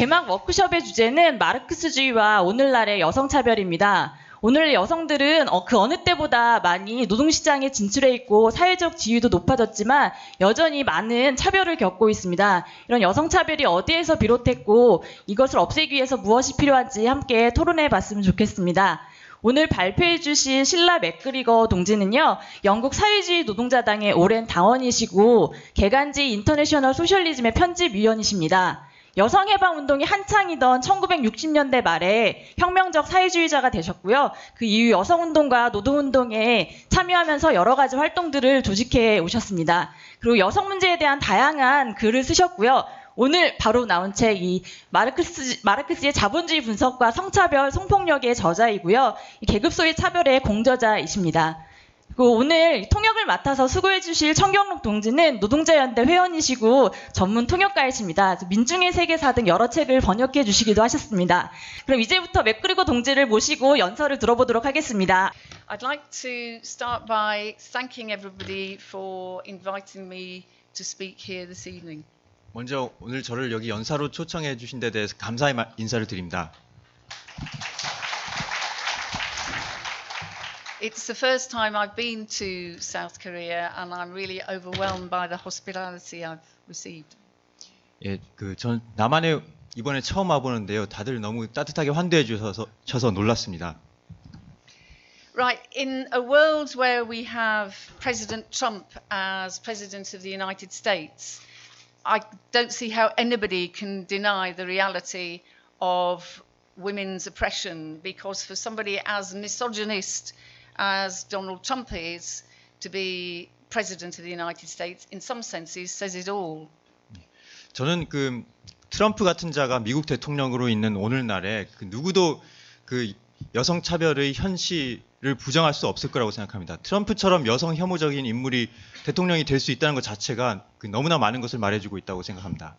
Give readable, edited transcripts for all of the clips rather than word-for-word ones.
개막 워크숍의 주제는 마르크스주의와 오늘날의 여성차별입니다. 오늘 여성들은 그 어느 때보다 많이 노동시장에 진출해 있고 사회적 지위도 높아졌지만 여전히 많은 차별을 겪고 있습니다. 이런 여성차별이 어디에서 비롯했고 이것을 없애기 위해서 무엇이 필요한지 함께 토론해 봤으면 좋겠습니다. 오늘 발표해 주신 실라 맥그리거 동지는요, 영국 사회주의 노동자당의 오랜 당원이시고 개간지 인터내셔널 소셜리즘의 편집위원이십니다. 여성해방운동이 한창이던 1960년대 말에 혁명적 사회주의자가 되셨고요. 그 이후 여성운동과 노동운동에 참여하면서 여러 가지 활동들을 조직해 오셨습니다. 그리고 여성 문제에 대한 다양한 글을 쓰셨고요. 오늘 바로 나온 책 이 마르크스의 자본주의 분석과 성차별, 성폭력의 저자이고요. 이 계급소의 차별의 공저자이십니다. 그리고 오늘 통역을 맡아서 수고해 주실 청경록 동지는 노동자연대 회원이시고 전문 통역가이십니다. 민중의 세계사 등 여러 책을 번역해 주시기도 하셨습니다. 그럼 이제부터 맥그리거 동지를 모시고 연설을 들어보도록 하겠습니다. I'd like to start by thanking everybody for inviting me to speak here this evening. 먼저 오늘 저를 여기 연사로 초청해 주신 데 대해서 감사의 인사를 드립니다. It's the first time I've been to South Korea and I'm really overwhelmed by the hospitality I've received. 예, 전 남한에 이번에 처음 와보는데요. 다들 너무 따뜻하게 환대해 주셔서 놀랐습니다. Right, in a world where we have President Trump as President of the United States, I don't see how anybody can deny the reality of women's oppression, because for somebody as misogynist as Donald Trump is, to be President of the United States, in some senses, says it all. 저는 트럼프 같은 자가 미국 대통령으로 있는 오늘날에 누구도 여성 차별의 현실을 부정할 수 없을 거라고 생각합니다. 트럼프처럼 여성 혐오적인 인물이 대통령이 될 수 있다는 것 자체가 너무나 많은 것을 말해주고 있다고 생각합니다.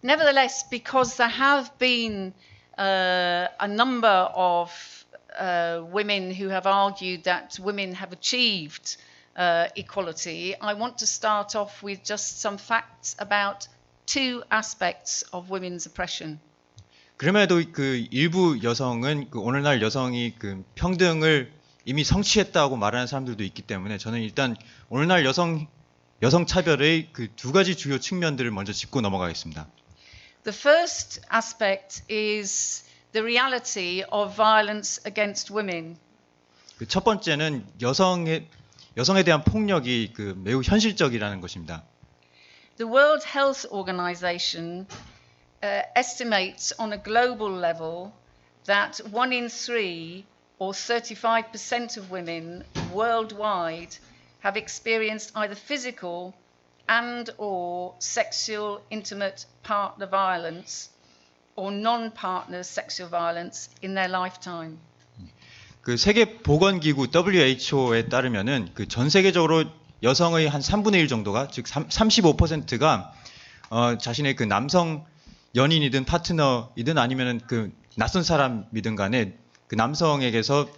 Nevertheless, because there have been a number of women who have argued that women have achieved equality, I want to start off with just some facts about two aspects of women's oppression. 그럼에도 일부 여성은 오늘날 여성이 평등을 이미 성취했다고 말하는 사람들도 있기 때문에 저는 일단 오늘날 여성 차별의 두 가지 주요 측면들을 먼저 짚고 넘어가겠습니다. The first aspect is the reality of violence against women. 첫 번째는 여성에 대한 폭력이 매우 현실적이라는 것입니다. The World Health Organization estimates on a global level that 1 in 3 or 35% of women worldwide have experienced either physical and or sexual intimate partner violence or non-partner sexual violence in their lifetime. 세계 보건기구 WHO에 따르면은 전 세계적으로 여성의 한 3분의 1 정도가 즉 35%가 자신의 남성 연인이든 파트너이든 아니면은 낯선 사람이든 간에 남성에게서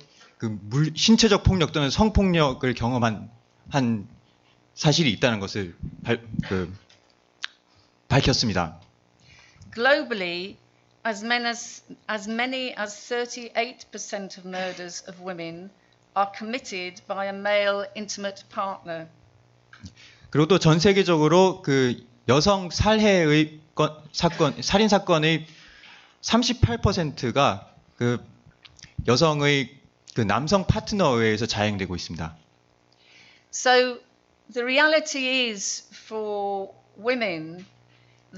신체적 폭력 또는 성폭력을 경험한 사실이 있다는 것을 밝혔습니다. Globally, as many as 38% of murders of women are committed by a male intimate partner. 그리고 또 전 세계적으로 여성 살해의 살인 사건의 38%가 여성의 남성 파트너에 의해서 자행되고 있습니다. So the reality is for women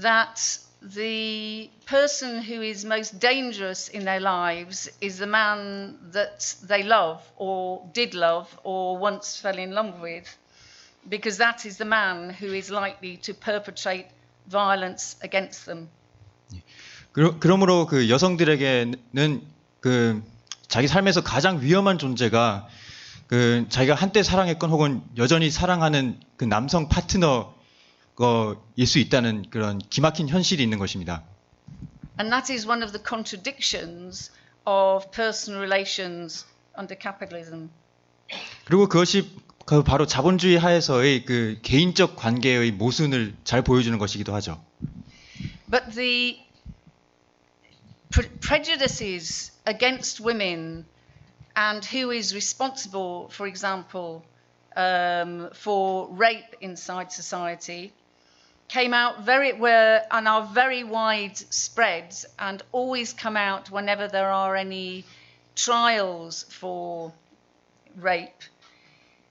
that the person who is most dangerous in their lives is the man that they love or did love or once fell in love with, because that is the man who is likely to perpetrate violence against them. 그러므로 여성들에게는 자기 삶에서 가장 위험한 존재가 자기가 한때 사랑했건 혹은 여전히 사랑하는 남성 파트너일 수 있다는 그런 기막힌 현실이 있는 것입니다. And that is one of the contradictions of personal relations under capitalism. 그리고 그것이 바로 자본주의 하에서의 개인적 관계의 모순을 잘 보여주는 것이기도 하죠. But the prejudices against women and who is responsible, for example, for rape inside society, came out and are very widespread and always come out whenever there are any trials for rape,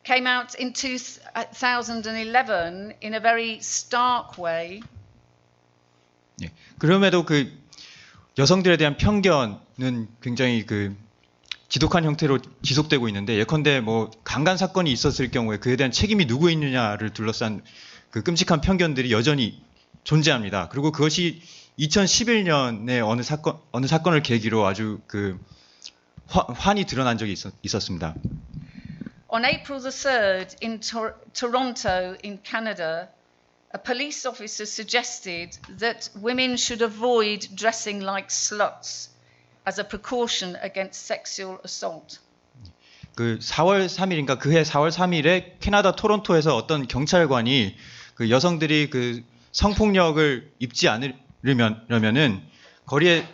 came out in 2011 in a very stark way. 예. 그럼에도 그 여성들에 대한 편견은 굉장히 그 지독한 형태로 지속되고 있는데, 예컨대 뭐 강간 사건이 있었을 경우에 그에 대한 책임이 누구 있느냐를 둘러싼 그 끔찍한 편견들이 여전히 존재합니다. 그리고 그것이 2011년에 어느 사건을 계기로 아주 그 환히 드러난 적이 있었습니다. On April the 3rd in Toronto in Canada, a police officer suggested that women should avoid dressing like sluts as a precaution against sexual assault. 그 4월 3일인가 그해 4월 3일에 캐나다 토론토에서 어떤 경찰관이 그 여성들이 그 성폭력을 입지 않으려면은 거리에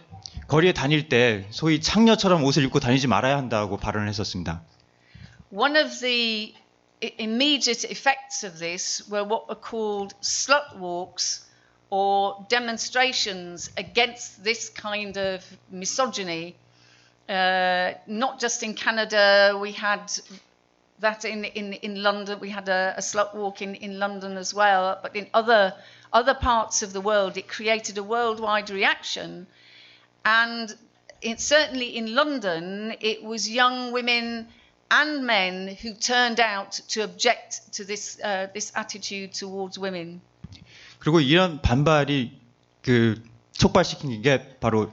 다닐 때 소위 창녀처럼 옷을 입고 다니지 말아야 한다고 발언을 했었습니다. One of the immediate effects of this were what were called slut walks or demonstrations against this kind of misogyny. Not just in Canada, we had that in London, we had a slut walk in London as well, but in other parts of the world it created a worldwide reaction, and certainly in London it was young women and men who turned out to object to this attitude towards women. 그리고 이런 반발이 그 촉발시킨 게 바로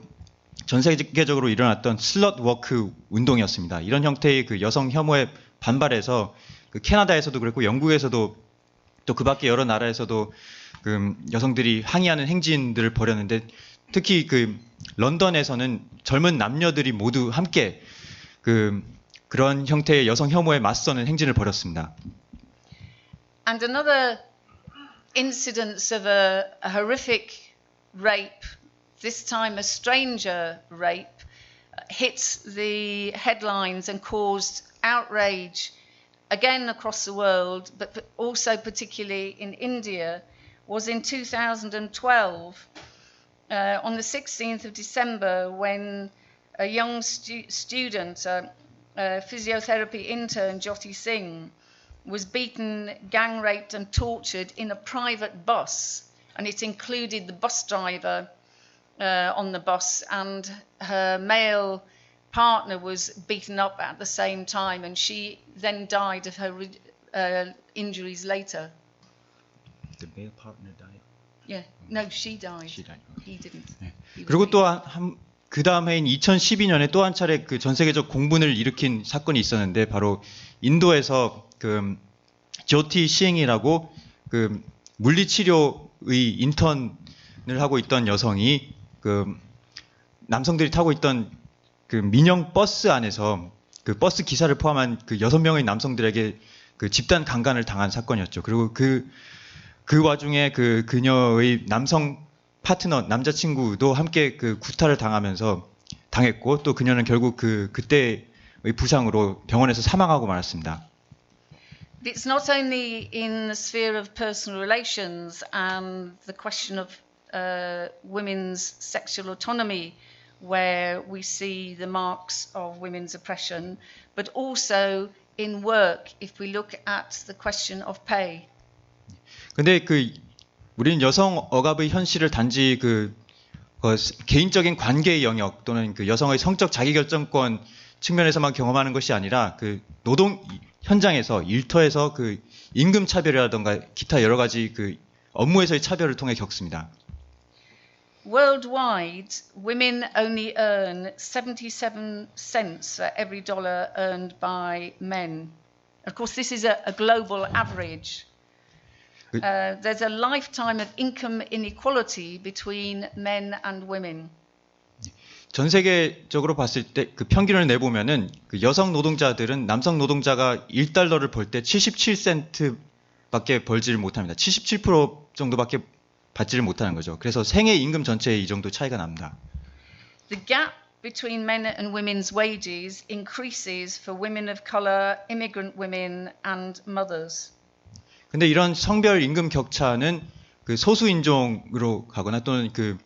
전 세계적으로 일어났던 슬럿 워크 운동이었습니다. 이런 형태의 그 여성 혐오에 반발해서 그 캐나다에서도 그랬고 영국에서도 또 그 밖에 여러 나라에서도 그 여성들이 항의하는 행진들을 벌였는데, 특히 그 런던에서는 젊은 남녀들이 모두 함께 그런 형태의 여성 혐오에 맞서는 행진을 벌였습니다. And another incidence of a horrific rape, this time a stranger rape, hit the headlines and caused outrage again across the world, but also particularly in India, was in 2012 on the 16th of December, when a young student, physiotherapy intern Jyoti Singh, was beaten, gang raped and tortured in a private bus, and it included the bus driver on the bus, and her male partner was beaten up at the same time, and she then died of her injuries later. The male partner died. Yeah, no, she died. She died. He didn't. 네. He was 그리고 beaten. 또 그 다음 해인 2012년에 또 한 차례 그 전 세계적 공분을 일으킨 사건이 있었는데, 바로 인도에서 그 조티 싱이라고 그 물리치료의 인턴을 하고 있던 여성이 그 남성들이 타고 있던 그 민영 버스 안에서 그 버스 기사를 포함한 그 6명의 남성들에게 그 집단 강간을 당한 사건이었죠. 그리고 그 와중에 그녀의 남성 파트너, 남자친구도 함께 그 구타를 당했고, 또 그녀는 결국 그때의 부상으로 병원에서 사망하고 말았습니다. It's not only in the sphere of personal relations and the question of women's sexual autonomy where we see the marks of women's oppression, but also in work if we look at the question of pay. 근데 우리는 여성 억압의 현실을 단지 개인적인 관계의 영역 또는 그 여성의 성적 자기결정권 측면에서만 경험하는 것이 아니라 그 노동 현장에서, 일터에서 그 임금 차별이라던가 기타 여러 가지 그 업무에서의 차별을 통해 겪습니다. Worldwide, women only earn 77 cents for every dollar earned by men. Of course, this is a global average. There's a lifetime of income inequality between men and women. 전 세계적으로 봤을 때 그 평균을 내보면은 그 여성 노동자들은 남성 노동자가 1달러를 벌 때 77센트밖에 벌지를 못합니다. 77% 정도밖에 받지를 못하는 거죠. 그래서 생애 임금 전체에 이 정도 차이가 납니다. The gap between men and women's wages increases for women of colour, immigrant women and mothers. 근데 이런 성별 임금 격차는 그 소수 인종으로 가거나 또는 그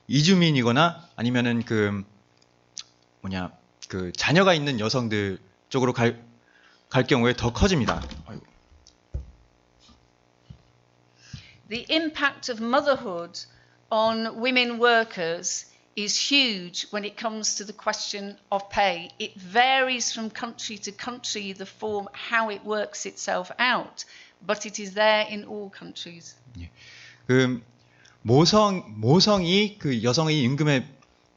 이주민이거나 아니면은 그 자녀가 있는 여성들 쪽으로 갈 경우에 더 커집니다. The impact of motherhood on women workers is huge when it comes to the question of pay. It varies from country to country, the form, how it works itself out, but it is there in all countries. 그 모성이 그 여성의 임금에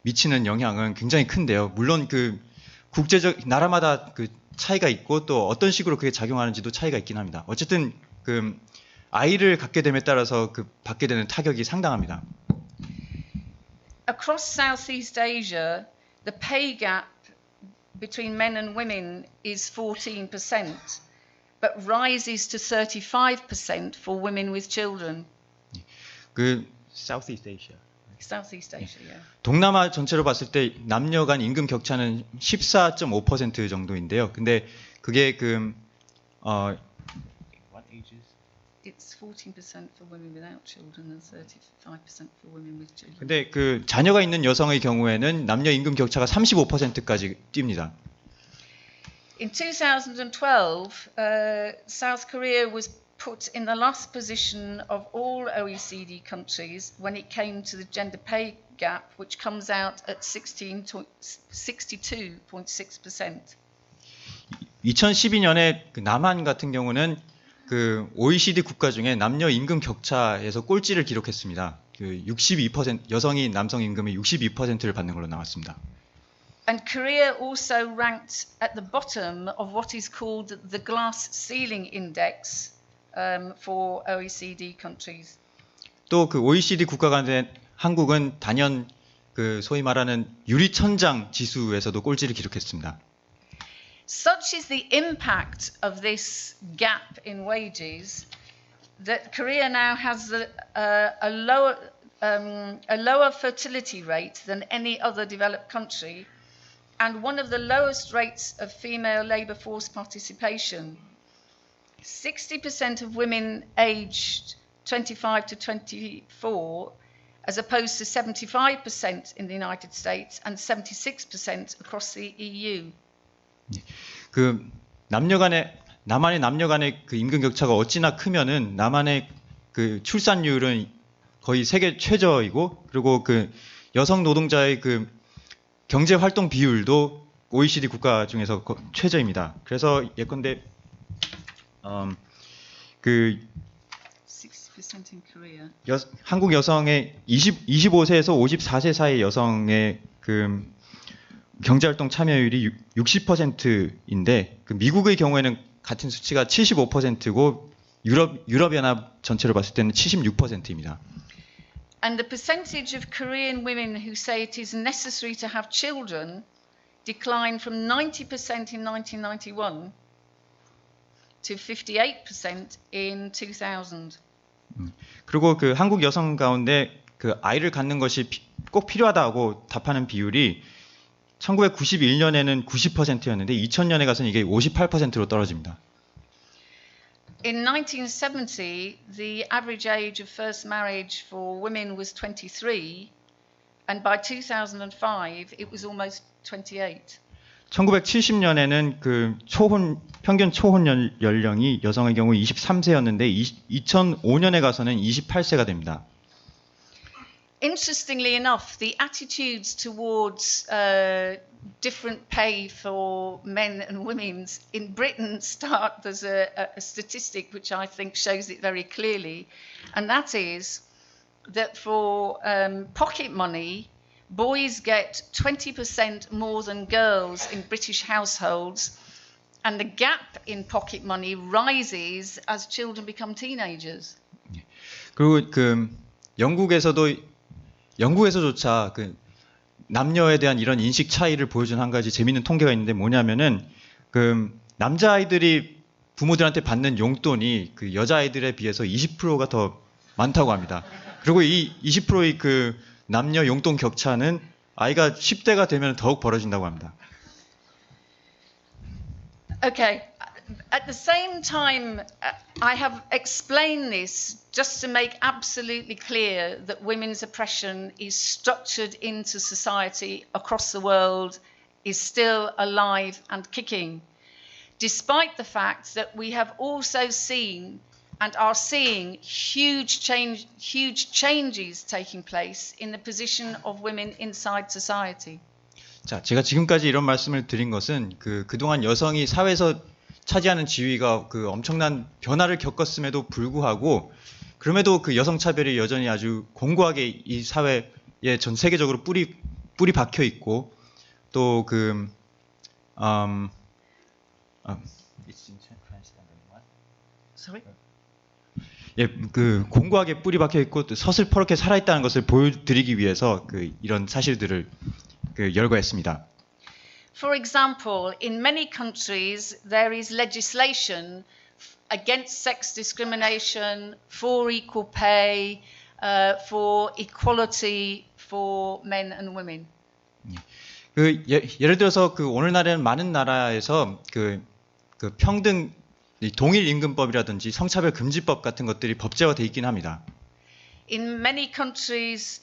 미치는 영향은 굉장히 큰데요. 물론 그 국제적 나라마다 그 차이가 있고 또 어떤 식으로 그게 작용하는지도 차이가 있긴 합니다. 어쨌든 그 아이를 갖게 됨에 따라서 그 받게 되는 타격이 상당합니다. Across Southeast Asia, the pay gap between men and women is 14%, but rises to 35% for women with children. 그 Southeast Asia. Southeast Asia, yeah. 동남아 전체로 봤을 때 남녀 간 임금 격차는 14.5% 정도인데요. 근데 그게 What ages? It's 14% for women without children and 35% for women with children. 근데 그 자녀가 있는 여성의 경우에는 남녀 임금 격차가 35%까지 뜁니다. In 2012, South Korea was put in the last position of all OECD countries when it came to the gender pay gap, which comes out at 62.6%. 2012년에 그 남한 같은 경우는 그 OECD 국가 중에 남녀 임금 격차에서 꼴찌를 기록했습니다. 그 62% 여성이 남성 임금의 62%를 받는 걸로 나왔습니다. And Korea also ranked at the bottom of what is called the glass ceiling index for OECD countries. 또 그 OECD 국가 가운데 한국은 단연 그 소위 말하는 유리천장 지수에서도 꼴찌를 기록했습니다. Such is the impact of this gap in wages that Korea now has a lower fertility rate than any other developed country and one of the lowest rates of female labour force participation. 60% of women aged 25 to 24 as opposed to 75% in the United States and 76% across the EU. 그 남한의 남녀 간의 그 임금 격차가 어찌나 크면은 남한의 그 출산율은 거의 세계 최저이고 그리고 그 여성 노동자의 그 경제 활동 비율도 OECD 국가 중에서 최저입니다. 그래서 예컨대 그 60% in Korea. 한국 여성의 25세에서 54세 사이 여성의 그 경제활동 참여율이 60%인데 그 미국의 경우에는 같은 수치가 75%고 유럽연합 전체로 봤을 때는 76%입니다. And the percentage of Korean women who say it is necessary to have children declined from 90% in 1991 to 58% in 2000. 그리고 그 한국 여성 가운데 그 아이를 갖는 것이 꼭 필요하다고 답하는 비율이 1991년에는 90%였는데 2000년에 가서는 이게 58%로 떨어집니다. In 1970, the average age of first marriage for women was 23, and by 2005, it was almost 28. 1970년에는 그 평균 초혼 연령이 여성의 경우 23세였는데 2005년에 가서는 28세가 됩니다. Interestingly enough, the attitudes towards different pay for men and women in Britain start, there's a statistic which I think shows it very clearly, and that is that for pocket money, boys get 20% more than girls in British households, and the gap in pocket money rises as children become teenagers. 그리고 그 영국에서조차 그 남녀에 대한 이런 인식 차이를 보여준 한 가지 재미있는 통계가 있는데 뭐냐면은 그 남자아이들이 부모들한테 받는 용돈이 그 여자아이들에 비해서 20%가 더 많다고 합니다. 그리고 이 20%의 그 남녀 용돈 격차는 아이가 10대가 되면 더욱 벌어진다고 합니다. Okay. At the same time, I have explained this just to make absolutely clear that women's oppression is structured into society across the world, is still alive and kicking, despite the fact that we have also seen and are seeing huge changes taking place in the position of women inside society. 자, 제가 지금까지 이런 말씀을 드린 것은 그동안 여성이 사회에서 차지하는 지위가 엄청난 변화를 겪었음에도 불구하고 그럼에도 그 여성 차별이 여전히 아주 공고하게 이 사회에 전 세계적으로 뿌리 박혀 있고 또 Sorry? 예, 공고하게 뿌리 박혀 있고 또 서슬퍼렇게 살아 있다는 것을 보여드리기 위해서 이런 사실들을 열거했습니다. For example, in many countries, there is legislation against sex discrimination, for equal pay, for equality for men and women. 예를 들어서 오늘날에는 많은 나라에서 평등 동일 임금법이라든지 성차별 금지법 같은 것들이 법제화돼 있긴 합니다. In many countries,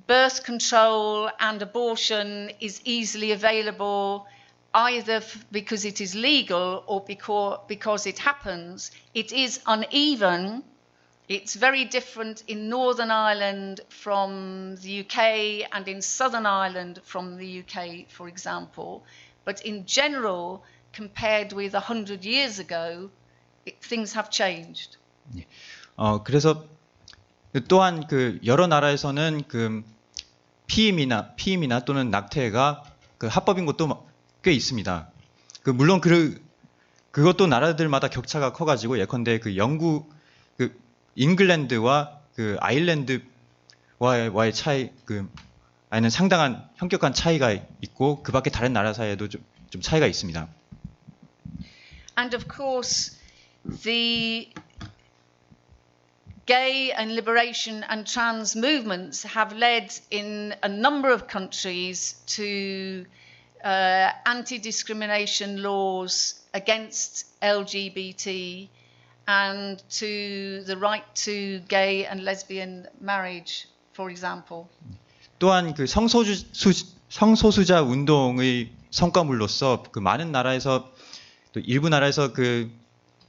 birth control and abortion is easily available either because it is legal or because it happens. It is uneven. It's very different in Northern Ireland from the UK and in Southern Ireland from the UK, for example. But in general, compared with 100 years ago, things have changed. 그래서 또한 여러 나라에서는 피임이나 또는 낙태가 합법인 곳도 꽤 있습니다. 물론 그것도 나라들마다 격차가 커가지고 예컨대 영국, 잉글랜드와 아일랜드와의 차이, 아이는 상당한 현격한 차이가 있고 그 밖에 다른 나라 사이에도 좀 차이가 있습니다. And of course, the gay and liberation and trans movements have led in a number of countries to anti-discrimination laws against LGBT and to the right to gay and lesbian marriage, for example. 또한 성소수자 운동의 성과물로서 많은 나라에서 또 일부 나라에서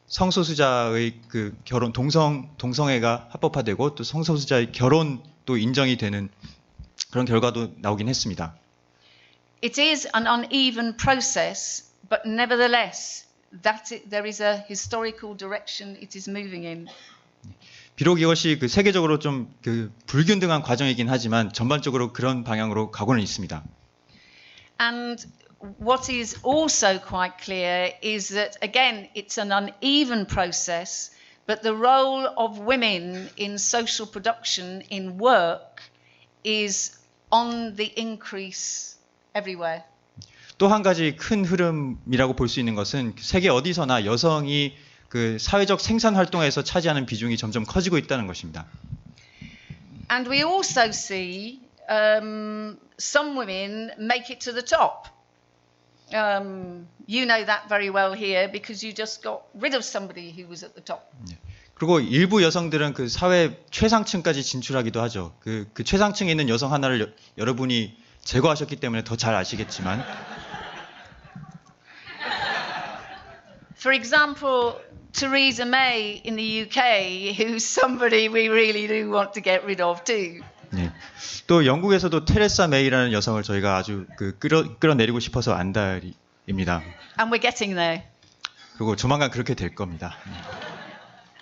성소수자의 결혼 동성애가 합법화되고 또 성소수자의 결혼도 인정이 되는 그런 결과도 나오긴 했습니다. It is an uneven process, but nevertheless, there is a historical direction it is moving in. 비록 이것이 세계적으로 좀 불균등한 과정이긴 하지만 전반적으로 그런 방향으로 가고는 있습니다. And what is also quite clear is that, again, it's an uneven process, but the role of women in social production, in work, is on the increase everywhere. 또 한 가지 큰 흐름이라고 볼 수 있는 것은 세계 어디서나 여성이 사회적 생산 활동에서 차지하는 비중이 점점 커지고 있다는 것입니다. And we also see some women make it to the top. You know that very well here because you just got rid of somebody who was at the top. 그리고 일부 여성들은 사회 최상층까지 진출하기도 하죠. 최상층에 있는 여성 하나를 여러분이 제거하셨기 때문에 더 잘 아시겠지만. For example, Theresa May in the UK, who's somebody we really do want to get rid of too. 네. 또 영국에서도 테레사 메이라는 여성을 저희가 아주 끌어내리고 싶어서 안달입니다. And we're getting there. 그리고 조만간 그렇게 될 겁니다.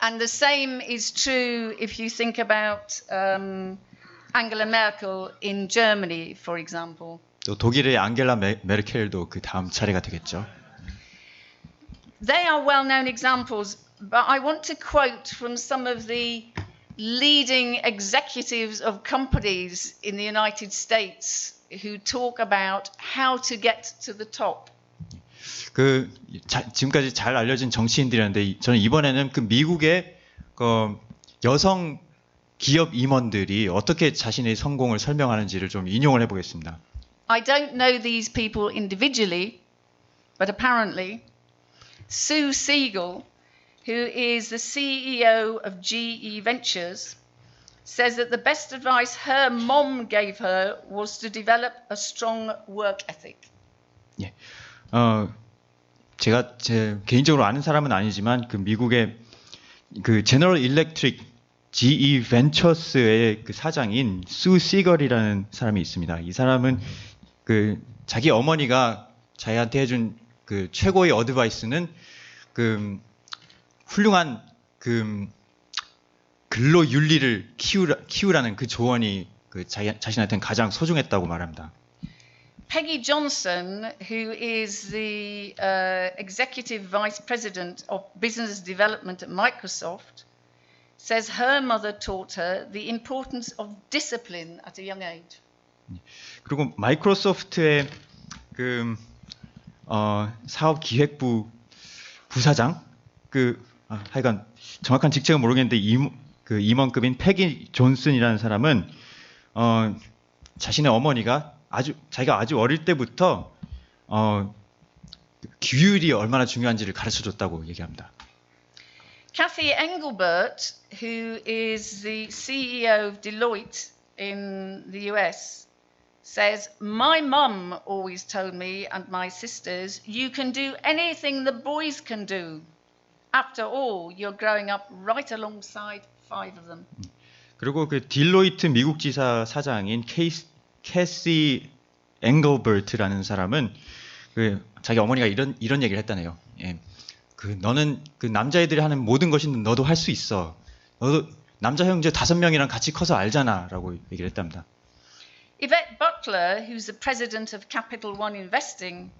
And the same is true if you think about Angela Merkel in Germany, for example. 또 독일의 앙겔라 메르켈도 그 다음 차례가 되겠죠. They are well-known examples, but I want to quote from some of the leading executives of companies in the United States who talk about how to get to the top. 지금까지 잘 알려진 정치인들이었는데 저는 이번에는 미국의 여성 기업 임원들이 어떻게 자신의 성공을 설명하는지를 좀 인용을 해보겠습니다. I don't know these people individually, but apparently Sue Siegel, who is the CEO of GE Ventures, says that the best advice her mom gave her was to develop a strong work ethic. 예, 제가 제 개인적으로 아는 사람은 아니지만 그 미국의 그 제너럴 일렉트릭 GE 벤처스의 그 사장인 수 시걸이라는 사람이 있습니다. 이 사람은 그 자기 어머니가 자기한테 해준 그 최고의 어드바이스는 그 훌륭한 그 근로 윤리를 키우라는 그 조언이 그 자신한테는 가장 소중했다고 말합니다. Peggy Johnson, who is the executive vice president of business development at Microsoft, says her mother taught her the importance of discipline at a young age. 그리고 마이크로소프트의 그 사업 기획부 부사장 하여간 정확한 직책은 모르겠는데 그 임원급인 패기 존슨이라는 사람은 자신의 어머니가 자기가 아주 어릴 때부터 규율이 얼마나 중요한지를 가르쳐 줬다고 얘기합니다. Kathy Engelbert, who is the CEO of Deloitte in the US, says, "My mum always told me and my sisters, you can do anything the boys can do. After all, you're growing up right alongside 5 of them." 그리고 그 딜로이트 미국 지사 사장인 캐시 앵글버트라는 사람은 그 자기 어머니가 이런 얘기를 했다네요. 예. 그 너는 그 남자애들이 하는 모든 것이 너도 할 수 있어. 너도 남자 형제 5명이랑 같이 커서 알잖아라고 얘기를 했답니다. Yvette Butler, who's the president of Capital One Investing,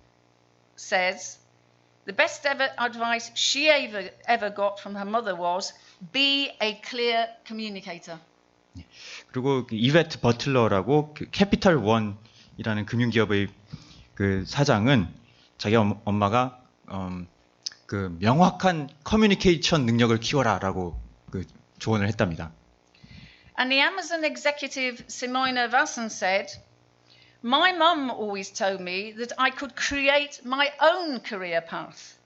says, "The best ever advice she ever got from her mother was be a clear communicator." 그리고 그 이베트 버틀러라고 그 캐피털 원이라는 금융기업의 그 사장은 자기 엄마가 그 명확한 커뮤니케이션 능력을 키워라라고 그 조언을 했답니다. And the Amazon executive Simona Vasson said, "My mum always told me that I could create my own career path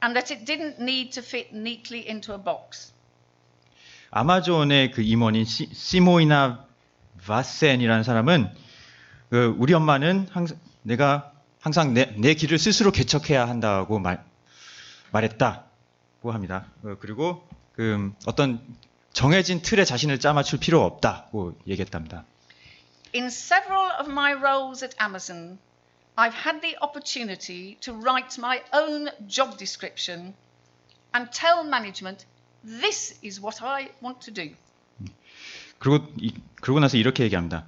and that it didn't need to fit neatly into a box." 아마존의 그 임원인 시모이나 바센이라는 사람은 우리 엄마는 내가 항상 내 길을 스스로 개척해야 한다고 말했다고 합니다. 그리고 그 어떤 정해진 틀에 자신을 짜맞출 필요 없다고 얘기했답니다. In several of my roles at Amazon, I've had the opportunity to write my own job description and tell management, this is what I want to do. 그러고 나서 이렇게 얘기합니다.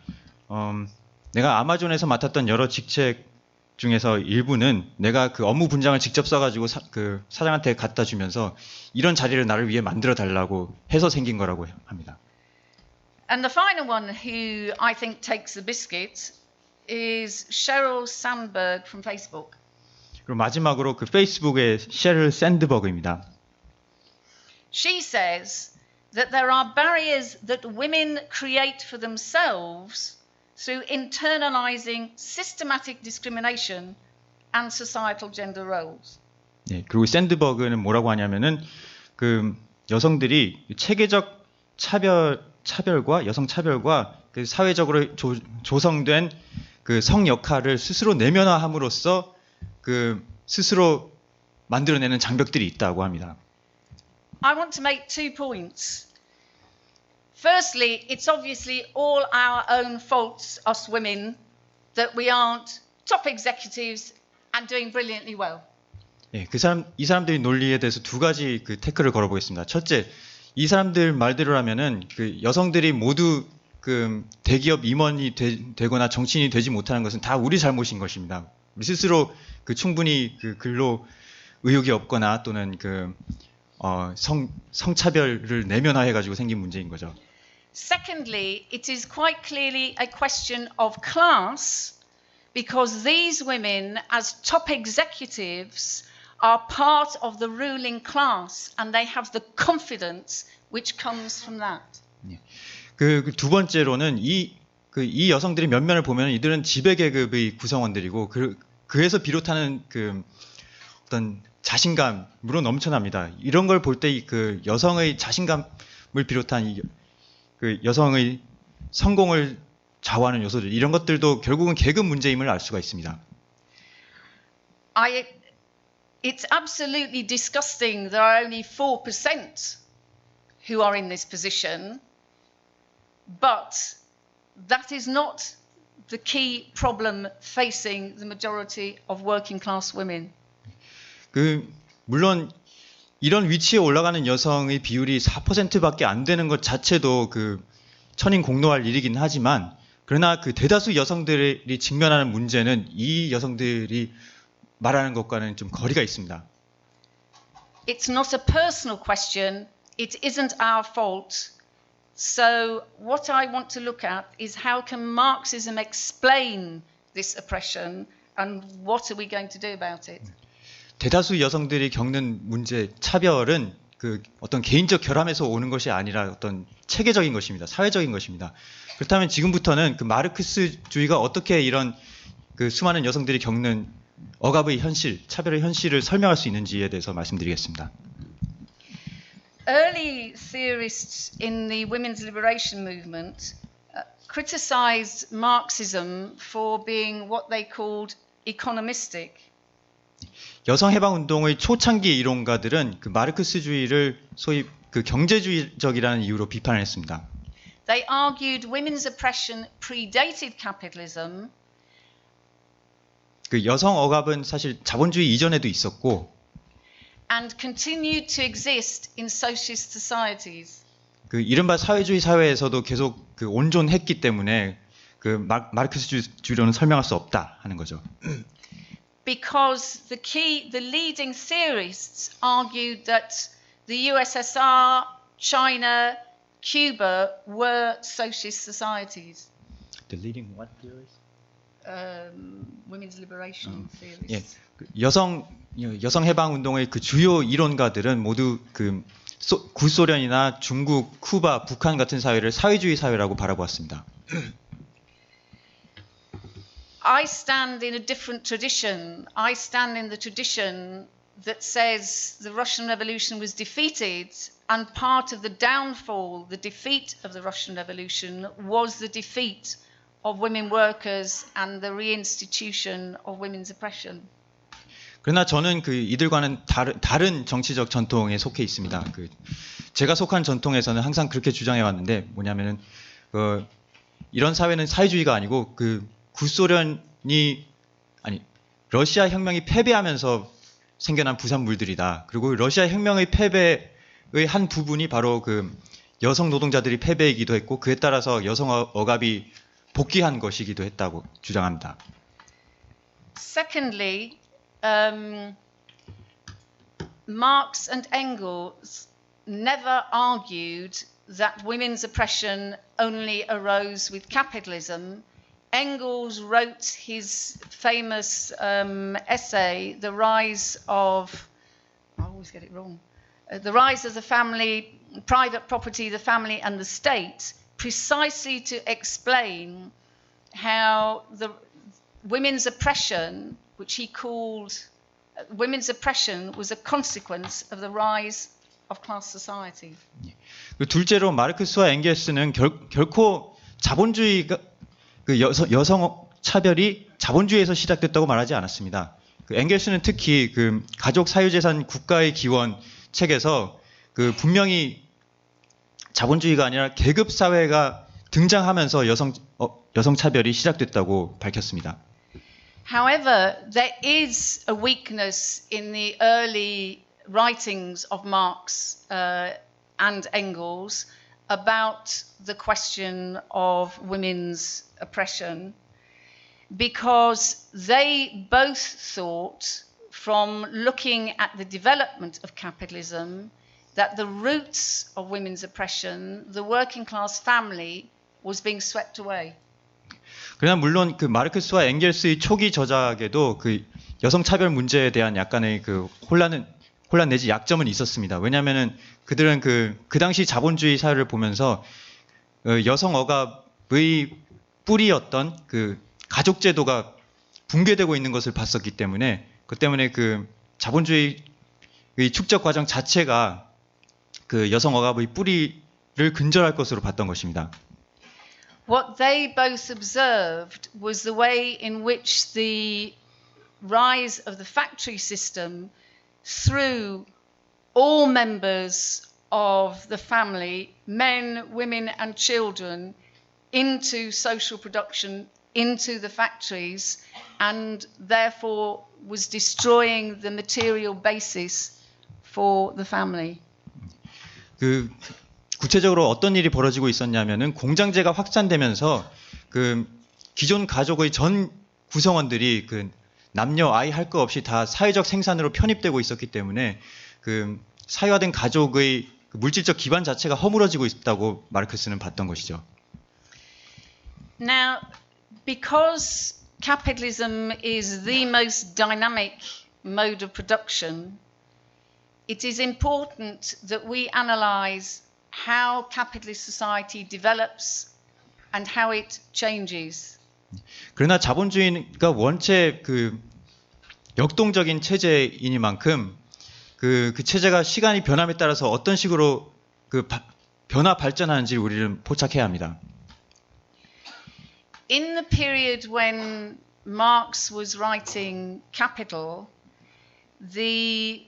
내가 아마존에서 맡았던 여러 직책 중에서 일부는 내가 그 업무 분장을 직접 써가지고 그 사장한테 갖다 주면서 이런 자리를 나를 위해 만들어 달라고 해서 생긴 거라고 합니다. And the final one who I think takes the biscuit is Sheryl Sandberg from Facebook. 그리고 마지막으로 그 페이스북의 셰릴 샌드버그입니다. She says that there are barriers that women create for themselves through internalizing systematic discrimination and societal gender roles. 네, 그리고 샌드버그는 뭐라고 하냐면은 그 여성들이 체계적 차별과 여성 차별과 그 사회적으로 조성된 그 성 역할을 스스로 내면화함으로써 그 스스로 만들어내는 장벽들이 있다고 합니다. I want to make 2 points. Firstly, it's obviously all our own faults, us women, that we aren't top executives and doing brilliantly well. 예, 이 사람들의 논리에 대해서 2가지 그 태클을 걸어보겠습니다. 첫째, 이 사람들 말대로라면은 그 여성들이 모두 그 대기업 임원이 되거나 정치인이 되지 못하는 것은 다 우리 잘못인 것입니다. 우리 스스로 그 충분히 그 근로 의욕이 없거나 또는 그 성차별을 내면화해가지고 생긴 문제인 거죠. Secondly, it is quite clearly a question of class because these women, as top executives, are part of the ruling class and they have the confidence which comes from that. 그 두 번째로는 이 여성들의 면면을 보면 이들은 지배 계급의 구성원들이고 그에서 비롯하는 그 어떤 자신감으로 넘쳐납니다. 이런 걸 볼 때 그 여성의 자신감을 비롯한 그 여성의 성공을 좌우하는 요소들 이런 것들도 결국은 계급 문제임을 알 수가 있습니다. It's absolutely disgusting there are only 4% who are in this position, but that is not the key problem facing the majority of working class women. 물론 이런 위치에 올라가는 여성의 비율이 4%밖에 안 되는 것 자체도 천인공노할 일이긴 하지만 그러나 그 대다수 여성들이 직면하는 문제는 이 여성들이 말하는 것과는 좀 거리가 있습니다. It's not a personal question. It isn't our fault. So what I want to look at is how can Marxism explain this oppression and what are we going to do about it? 대다수 여성들이 겪는 문제, 차별은 어떤 개인적 결함에서 오는 것이 아니라 어떤 체계적인 것입니다. 사회적인 것입니다. 그렇다면 지금부터는 마르크스주의가 어떻게 이런 수많은 여성들이 겪는 억압의 현실, 차별의 현실을 설명할 수 있는지에 대해서 말씀드리겠습니다. Early theorists in the women's liberation movement criticized Marxism for being what they called economistic. 여성 해방 운동의 초창기 이론가들은 마르크스주의를 소위 경제주의적이라는 이유로 비판을 했습니다. They argued women's oppression predated capitalism. 여성 억압은 사실 자본주의 이전에도 있었고 and continued to exist in socialist societies. 이른바 사회주의 사회에서도 계속 온존했기 때문에 마르크스주의로는 설명할 수 없다 하는 거죠. Because the leading theorists argued that the USSR, China, Cuba were socialist societies. The leading what theorists? Women's liberation theorists. 예, 여성 해방 운동의 주요 이론가들은 모두 구소련이나 중국, 쿠바, 북한 같은 사회를 사회주의 사회라고 바라보았습니다. I stand in a different tradition. I stand in the tradition that says the Russian Revolution was defeated, and part of the downfall, the defeat of the Russian Revolution, was the defeat of women workers and the reinstitution of women's oppression. 그러나 저는 이들과는 다른 정치적 전통에 속해 있습니다. 제가 속한 전통에서는 항상 그렇게 주장해 왔는데 뭐냐면은 이런 사회는 사회주의가 아니고 러시아 혁명이 패배하면서 생겨난 부산물들이다. 그리고 러시아 혁명의 패배의 한 부분이 바로 여성 노동자들이 패배이기도 했고 그에 따라서 여성 억압이 복귀한 것이기도 했다고 주장합니다. Secondly, Marx and Engels never argued that women's oppression only arose with capitalism. Engels wrote his famous essay, The Rise of, I always get it wrong, The Rise of the Family, Private Property, the Family and the State, precisely to explain how the women's oppression, which he called women's oppression, was a consequence of the rise of class society. 둘째로 마르크스와 엥겔스는 결코 자본주의가 여성 차별이 자본주의에서 시작됐다고 말하지 않았습니다. 엥겔스는 특히 가족 사유재산 국가의 기원 책에서 분명히 자본주의가 아니라 계급 사회가 등장하면서 여성 차별이 시작됐다고 밝혔습니다. However, there is a weakness in the early writings of Marx and Engels about the question of women's oppression, because they both thought, from looking at the development of capitalism, that the roots of women's oppression, the working class family, was being swept away. 그러나 물론 마르크스와 엥겔스의 초기 저작에도 여성 차별 문제에 대한 약간의 혼란 내지 약점은 있었습니다. 왜냐하면은 그들은 그 당시 자본주의 사회를 보면서 여성 억압의 뿌리였던 그 가족 제도가 붕괴되고 있는 것을 봤었기 때문에 그 때문에 그 자본주의의 축적 과정 자체가 그 여성 억압의 뿌리를 근절할 것으로 봤던 것입니다. What they both observed was the way in which the rise of the factory system threw all members of the family, men, women and children, into social production, into the factories, and therefore was destroying the material basis for the family. 그 구체적으로 어떤 일이 벌어지고 있었냐면은 공장제가 확산되면서 그 기존 가족의 전 구성원들이 그 남녀 아이 할 것 없이 다 사회적 생산으로 편입되고 있었기 때문에 그 사회화된 가족의 물질적 기반 자체가 허물어지고 있다고 마르크스는 봤던 것이죠. Now, because capitalism is the most dynamic mode of production, it is important that we analyse how capitalist society develops and how it changes. 그러나 자본주의가 원체 그 역동적인 체제이니만큼 그 체제가 시간이 변함에 따라서 어떤 식으로 그 변화 발전하는지 우리는 포착해야 합니다. In the period when Marx was writing Capital, the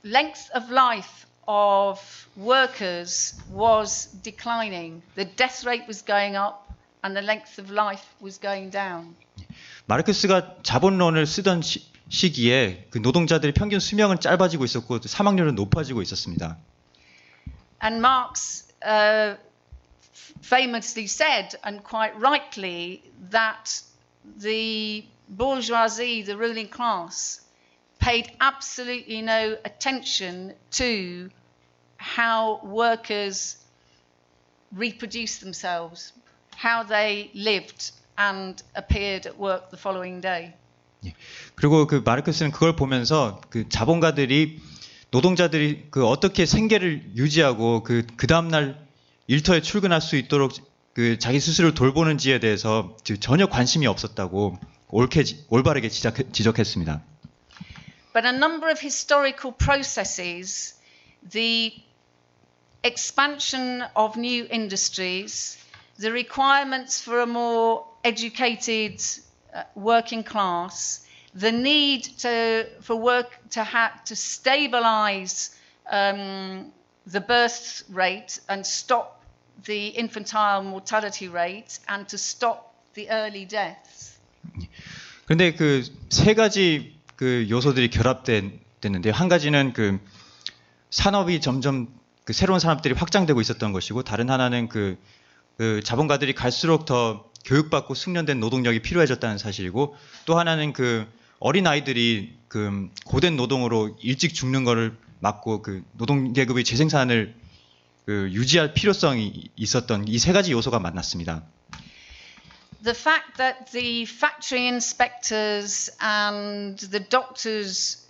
length of life of workers was declining. The death rate was going up and the length of life was going down. 마르크스가 자본론을 쓰던 시기에 그 노동자들의 평균 수명은 짧아지고 있었고 사망률은 높아지고 있었습니다. And Marx famously said, and quite rightly, that the bourgeoisie, the ruling class, paid absolutely no attention to how workers reproduced themselves, how they lived and appeared at work the following day. 그리고 그 마르크스는 그걸 보면서 그 자본가들이 노동자들이 그 어떻게 생계를 유지하고 그 다음 날 일터에 출근할 수 있도록 그 자기 스스로를 돌보는지에 대해서 전혀 관심이 없었다고 올바르게 지적했습니다. But a number of historical processes, the expansion of new industries, the requirements for a more educated working class, the need for work to stabilize the birth rate and stop the infantile mortality rate and to stop the early deaths. 그런데 그 세 가지 그 요소들이 결합됐는데 한 가지는 그 산업이 점점 그 새로운 산업들이 확장되고 있었던 것이고 다른 하나는 그 자본가들이 갈수록 더 교육받고 숙련된 노동력이 필요해졌다는 사실이고 또 하나는 그 어린 아이들이 그 고된 노동으로 일찍 죽는 것을 막고 그 노동 계급의 재생산을 그 유지할 필요성이 있었던 이 세 가지 요소가 만났습니다. The fact that the factory inspectors and the doctors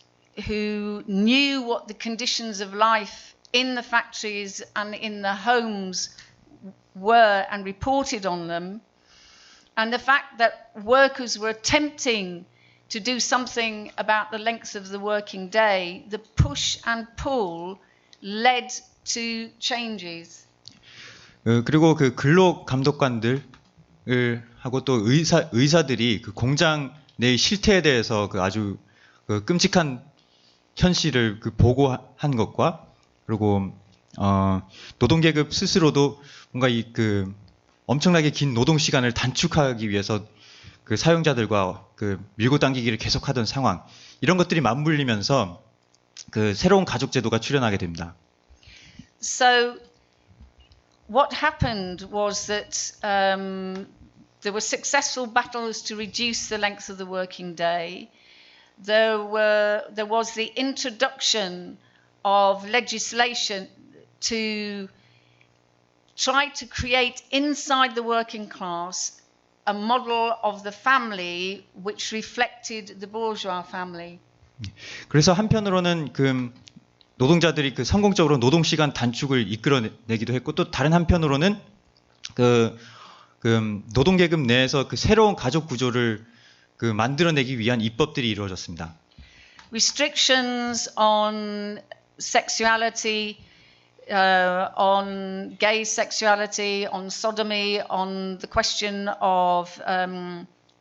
who knew what the conditions of life in the factories and in the homes were and reported on them, and the fact that workers were attempting to do something about the length of the working day, the push and pull led to changes. 그리고 그 근로 감독관들을 하고 또 의사들이 그 공장 내 실태에 대해서 그 아주 그 끔찍한 현실을 그 보고한 것과 그리고 노동계급 스스로도 뭔가 이 그 엄청나게 긴 노동 시간을 단축하기 위해서 그 사용자들과 그 밀고 당기기를 계속하던 상황 이런 것들이 맞물리면서 그 새로운 가족 제도가 출현하게 됩니다. So what happened was that there were successful battles to reduce the length of the working day. There was the introduction of legislation to try to create inside the working class a model of the family which reflected the bourgeois family. 그래서 한편으로는 그 노동자들이 그 성공적으로 노동 시간 단축을 이끌어내기도 했고 또 다른 한편으로는 그 노동계급 내에서 그 새로운 가족 구조를 그 만들어내기 위한 입법들이 이루어졌습니다. Restrictions on sexuality, on gay sexuality, on sodomy, on the question of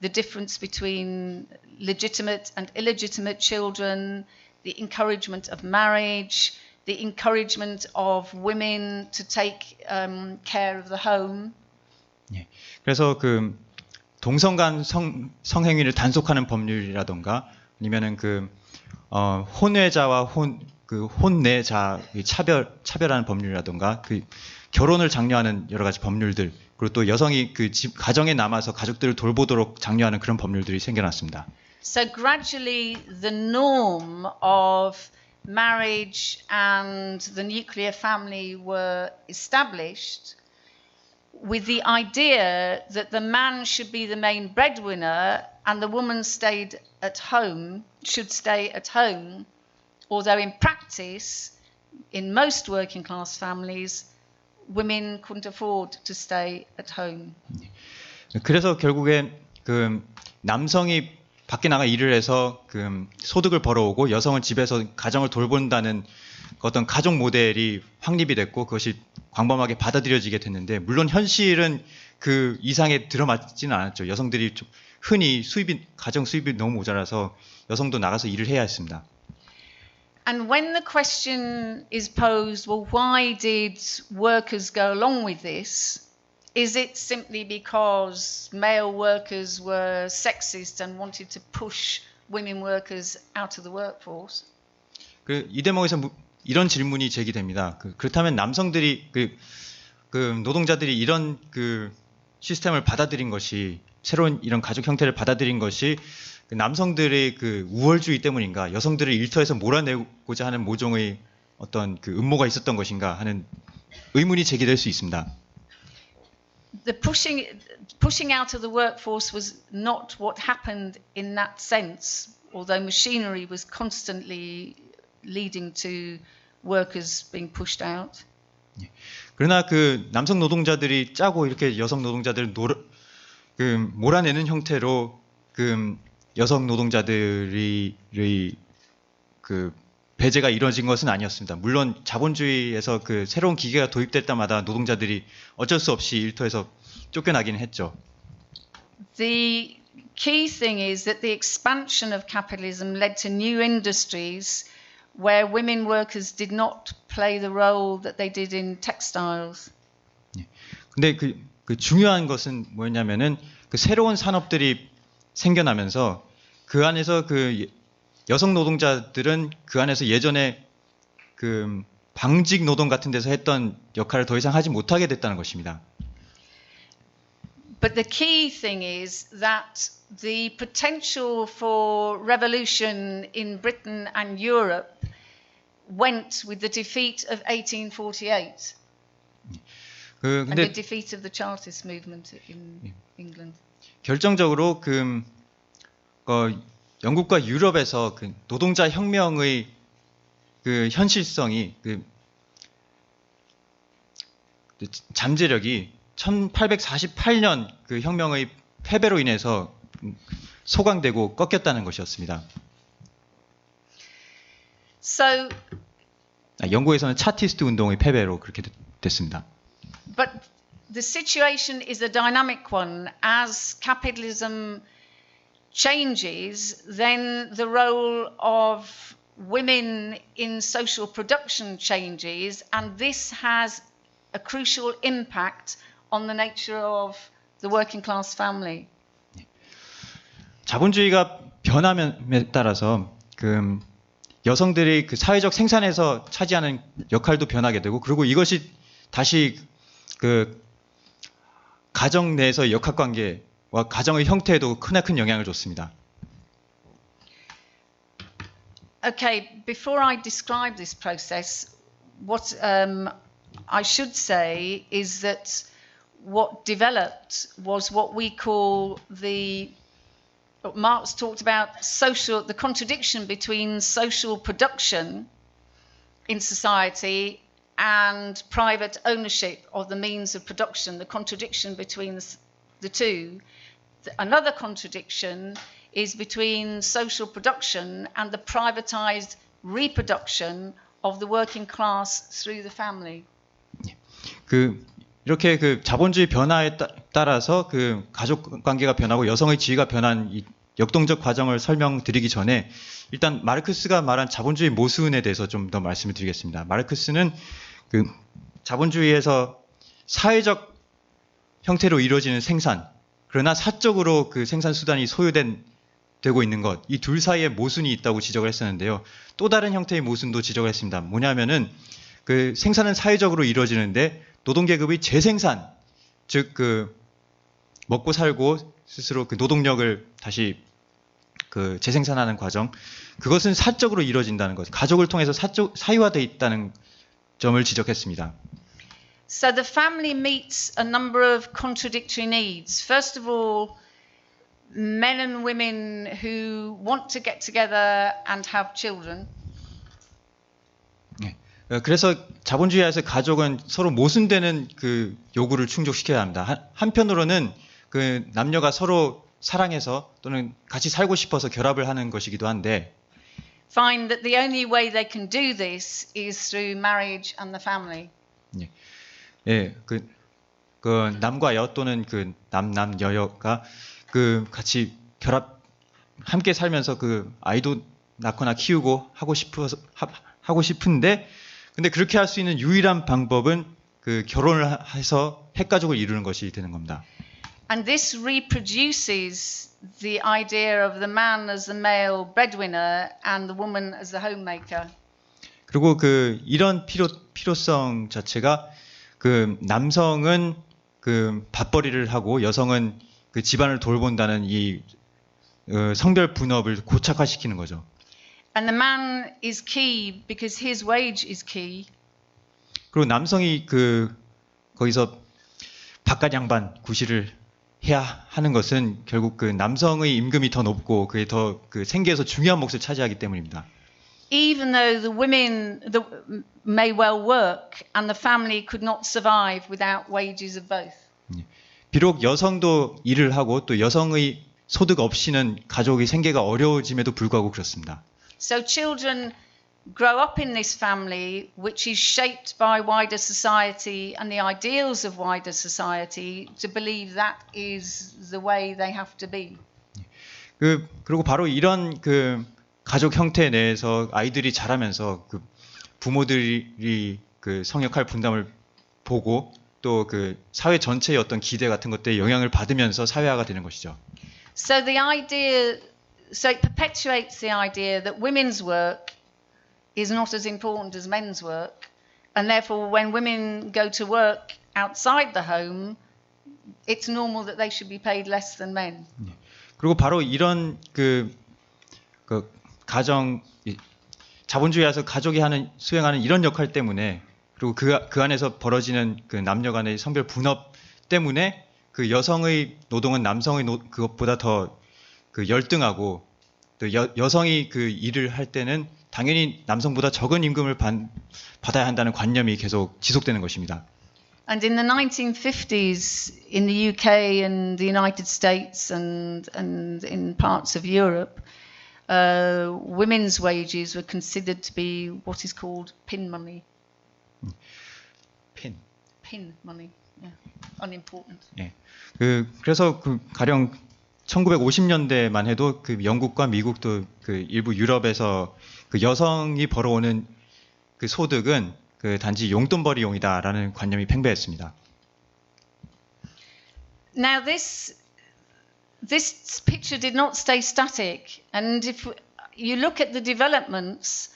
the difference between legitimate and illegitimate children, the encouragement of marriage, the encouragement of women to take care of the home. 예. 그래서 그 동성 간 성행위를 단속하는 법률이라던가 아니면은 혼외자와 혼내자 차별하는 법률이라던가 결혼을 장려하는 여러 가지 법률들 그리고 또 여성이 가정에 남아서 가족들을 돌보도록 장려하는 그런 법률들이 생겨났습니다. So gradually the norm of marriage and the nuclear family were established with the idea that the man should be the main breadwinner and the woman should stay at home, although in practice, in most working class families, women couldn't afford to stay at home. 그래서 결국에 남성이 밖에 나가 일을 해서 소득을 벌어오고 여성은 집에서 가정을 돌본다는 어떤 가족 모델이 확립이 됐고 그것이 광범하게 받아들여지게 됐는데 물론 현실은 그 이상에 들어맞지는 않았죠. 여성들이 좀 흔히 가정 수입이 너무 모자라서 여성도 나가서 일을 해야 했습니다. And when the question is posed, well, why did workers go along with this? Is it simply because male workers were sexist and wanted to push women workers out of the workforce? 이 대목에서 이런 질문이 제기됩니다. 그렇다면 남성들이 노동자들이 이런 시스템을 받아들인 것이 새로운 이런 가족 형태를 받아들인 것이 남성들의 우월주의 때문인가, 여성들을 일터에서 몰아내고자 하는 모종의 어떤 음모가 있었던 것인가 하는 의문이 제기될 수 있습니다. The pushing out of the workforce was not what happened in that sense, although machinery was constantly leading to workers being pushed out. 그러나 남성 노동자들이 짜고 이렇게 여성 노동자들을 몰아내는 형태로 여성 노동자들의 배제가 이루어진 것은 아니었습니다. 물론 자본주의에서 새로운 기계가 도입될 때마다 노동자들이 어쩔 수 없이 일터에서 쫓겨나긴 했죠. The key thing is that the expansion of capitalism led to new industries where women workers did not play the role that they did in textiles. 근데 중요한 것은 뭐였냐면은 새로운 산업들이 생겨나면서 그 안에서 여성 노동자들은 그 안에서 예전에 방직 노동 같은 데서 했던 역할을 더 이상 하지 못하게 됐다는 것입니다. But the key thing is that the potential for revolution in Britain and Europe went with the defeat of 1848 and the defeat of the Chartist movement in England. 결정적으로 영국과 유럽에서 노동자 혁명의 현실성이 잠재력이 1848년 혁명의 패배로 인해서 소강되고 꺾였다는 것이었습니다. So, 영국에서는 차티스트 운동의 패배로 그렇게 됐습니다. But the situation is a dynamic one. As capitalism changes, then the role of women in social production changes, and this has a crucial impact on the nature of the working class family. 자본주의가 변함에 따라서 여성들이 사회적 생산에서 차지하는 역할도 변하게 되고 그리고 이것이 다시 가정 내에서 역학관계와 가정의 형태에도 크나큰 영향을 줬습니다. Okay, before I describe this process, what I should say is that what developed was what we call what Marx talked about the contradiction between social production in society and private ownership of the means of production, the contradiction between the two. Another contradiction is between social production and the privatized reproduction of the working class through the family. 이렇게 자본주의 변화에 따라서 가족 관계가 변하고 여성의 지위가 변한 이 역동적 과정을 설명드리기 전에 일단 마르크스가 말한 자본주의 모순에 대해서 좀 더 말씀을 드리겠습니다. 마르크스는 자본주의에서 사회적 형태로 이루어지는 생산, 그러나 사적으로 생산 수단이 되고 있는 것, 이 둘 사이에 모순이 있다고 지적을 했었는데요. 또 다른 형태의 모순도 지적을 했습니다. 뭐냐면은 생산은 사회적으로 이루어지는데 노동계급의 재생산, 즉 먹고 살고 스스로 노동력을 다시 재생산하는 과정, 그것은 사적으로 이루어진다는 것, 가족을 통해서 사유화되어 있다는 점을 지적했습니다. So the family meets a number of contradictory needs. First of all, men and women who want to get together and have children. 그래서 자본주의에서 가족은 서로 모순되는 요구를 충족시켜야 합니다. 한편으로는 남녀가 서로 사랑해서 또는 같이 살고 싶어서 결합을 하는 것이기도 한데, Find that the only way they can do this is through marriage and the family. 예, 남과 여 또는 여여가 같이 함께 살면서 아이도 낳거나 키우고 하고 싶은데, 근데 그렇게 할 수 있는 유일한 방법은 결혼을 해서 핵가족을 이루는 것이 되는 겁니다. And this reproduces the idea of the man as the male breadwinner and the woman as the homemaker. 그리고 이런 필요성 자체가 남성은 밥벌이를 하고 여성은 집안을 돌본다는 이 성별 분업을 고착화시키는 거죠. And the man is key because his wage is key. 그리고 남성이 거기서 바깥 양반 구실을 해야 하는 것은 결국 남성의 임금이 더 높고 그게 더 생계에서 중요한 몫을 차지하기 때문입니다. Even though the women may well work and the family could not survive without wages of both. 비록 여성도 일을 하고 또 여성의 소득 없이는 가족의 생계가 어려워짐에도 불구하고 그렇습니다. So children grow up in this family which is shaped by wider society and the ideals of wider society to believe that is the way they have to be. 그리고 바로 이런 가족 형태 내에서 아이들이 자라면서 부모들이 성역할 분담을 보고 또 사회 전체의 어떤 기대 같은 것들에 영향을 받으면서 사회화가 되는 것이죠. So it perpetuates the idea that women's work is not as important as men's work, and therefore when women go to work outside the home, it's normal that they should be paid less than men. 그리고 바로 이런 자본주의에서 가족이 수행하는 이런 역할 때문에, 그리고 그 안에서 벌어지는 남녀 간의 성별 분업 때문에 여성의 노동은 남성의 그것보다 더 열등하고, 또 여성이 일을 할 때는 당연히 남성보다 적은 임금을 받아야 한다는 관념이 계속 지속되는 것입니다. And in the 1950s in the UK and the United States and in parts of Europe, women's wages were considered to be what is called pin money. Pin money, yeah, unimportant. 예, 그래서 가령 1950년대만 해도 영국과 미국도 일부 유럽에서 여성이 벌어오는 소득은 단지 용돈벌이용이다라는 관념이 팽배했습니다. Now this picture did not stay static, and if you look at the developments,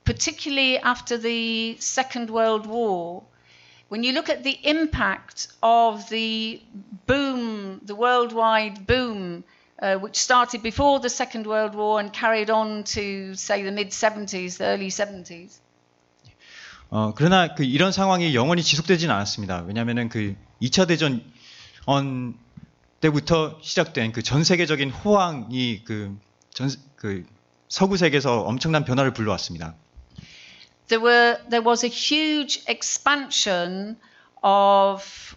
particularly after the Second World War, when you look at the impact of the boom, the worldwide boom, which started before the Second World War and carried on to, say, the mid-70s, the early 70s. 그러나 이런 상황이 영원히 지속되지는 않았습니다. 왜냐하면은 2차 대전 때부터 시작된 전 세계적인 호황이 서구 세계에서 엄청난 변화를 불러왔습니다. there was a huge expansion of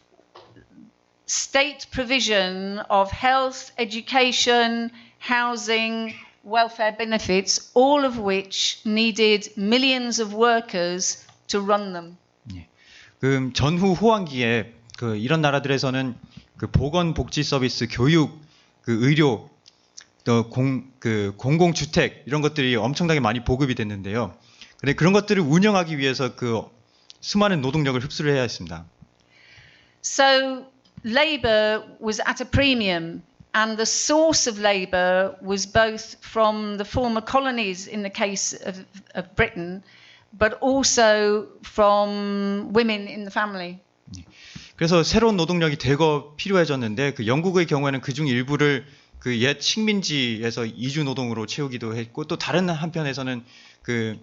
state provision of health, education, housing, welfare benefits, all of which needed millions of workers to run them. 그 전후 호황기에 그 이런 나라들에서는 그 보건 복지 서비스, 교육, 그 의료, 또 공공주택 이런 것들이 엄청나게 많이 보급이 됐는데요. 근데 그런 것들을 운영하기 위해서 그 수많은 노동력을 흡수를 해야 했습니다. So labour was at a premium, and the source of labour was both from the former colonies in the case of Britain, but also from women in the family. 그래서 새로운 노동력이 대거 필요해졌는데 그 영국의 경우에는 그중 일부를 그 옛 식민지에서 이주 노동으로 채우기도 했고 또 다른 한편에서는 그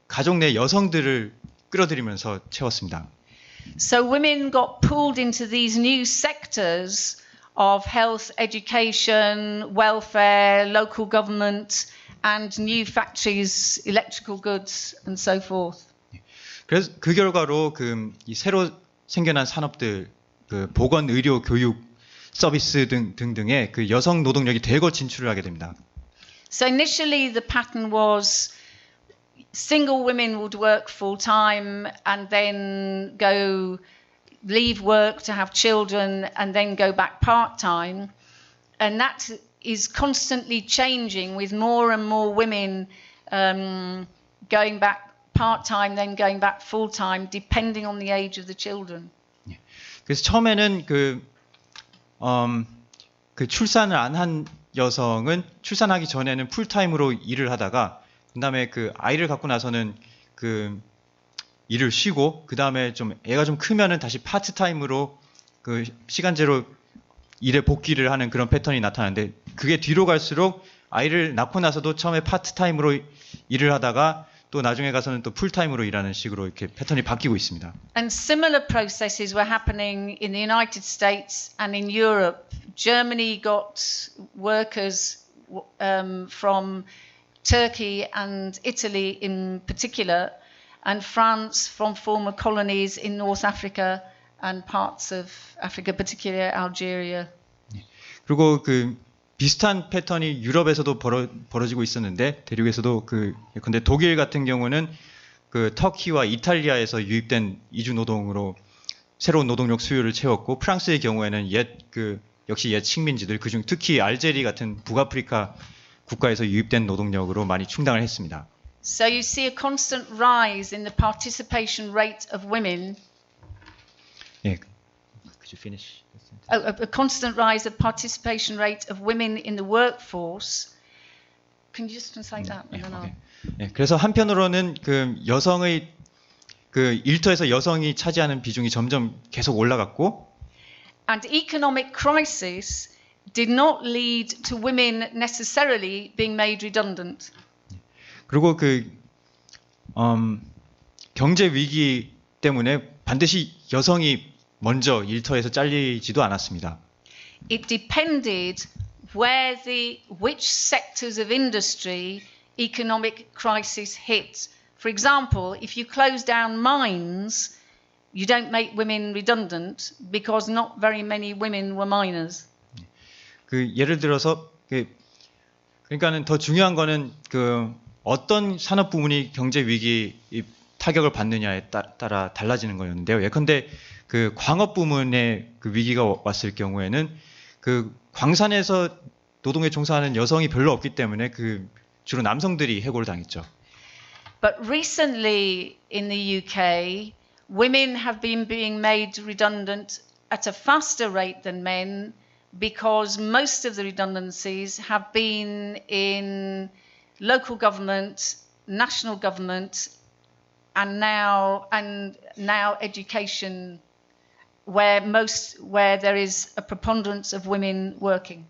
가족 내 여성들을 끌어들이면서 채웠습니다. So women got pulled into these new sectors of health, education, welfare, local government, and new factories, electrical goods, and so forth. 그래서 그 결과로 그 이 새로 생겨난 산업들, 그 보건, 의료, 교육, 서비스 등등의 그 여성 노동력이 대거 진출을 하게 됩니다. So initially the pattern was single women would work full time and then go leave work to have children and then go back part time, and that is constantly changing with more and more women going back part time then going back full time depending on the age of the children. 그래서 처음에는 그 출산을 안 한 여성은 출산하기 전에는 풀타임으로 일을 하다가 그다음에 그 아이를 갖고 나서는 그 일을 쉬고 그다음에 좀 애가 좀 크면은 다시 파트타임으로 그 시간제로 일에 복귀를 하는 그런 패턴이 나타나는데 그게 뒤로 갈수록 아이를 낳고 나서도 처음에 파트타임으로 일을 하다가 또 나중에 가서는 또 풀타임으로 일하는 식으로 이렇게 패턴이 바뀌고 있습니다. And similar processes were happening in the United States and in Europe. Germany got workers from Turkey and Italy in particular, and France from former colonies in North Africa and parts of Africa, particularly Algeria. 그리고 그 비슷한 패턴이 유럽에서도 벌어지고 있었는데 대륙에서도 근데 독일 같은 경우는 그 터키와 이탈리아에서 유입된 이주 노동으로 새로운 노동력 수요를 채웠고 프랑스의 경우에는 역시 옛 식민지들 그중 특히 알제리 같은 북아프리카 국가에서 유입된 노동력으로 많이 충당을 했습니다. So you see a constant rise in the participation rate of women. 예, could you finish? A constant rise of participation rate of women in the workforce. Can you just translate that? 예, And then I'll... 예, 그래서 한편으로는 그 여성의 그 일터에서 여성이 차지하는 비중이 점점 계속 올라갔고, And economic crisis did not lead to women necessarily being made redundant. 그리고 경제 위기 때문에 반드시 여성이 먼저 일터에서 잘리지도 않았습니다. It depended which sectors of industry economic crisis hit. For example, if you close down mines, you don't make women redundant because not very many women were miners. 예를 들어서 그러니까는 더 중요한 거는 어떤 산업 부문이 경제 위기 타격을 받느냐에 따라 달라지는 거였는데요. 예컨대 광업 부문의 위기가 왔을 경우에는 광산에서 노동에 종사하는 여성이 별로 없기 때문에 주로 남성들이 해고를 당했죠. But recently in the UK, women have been being made redundant at a faster rate than men because most of the redundancies have been in local government, national government, and now education, where there is a preponderance of women working.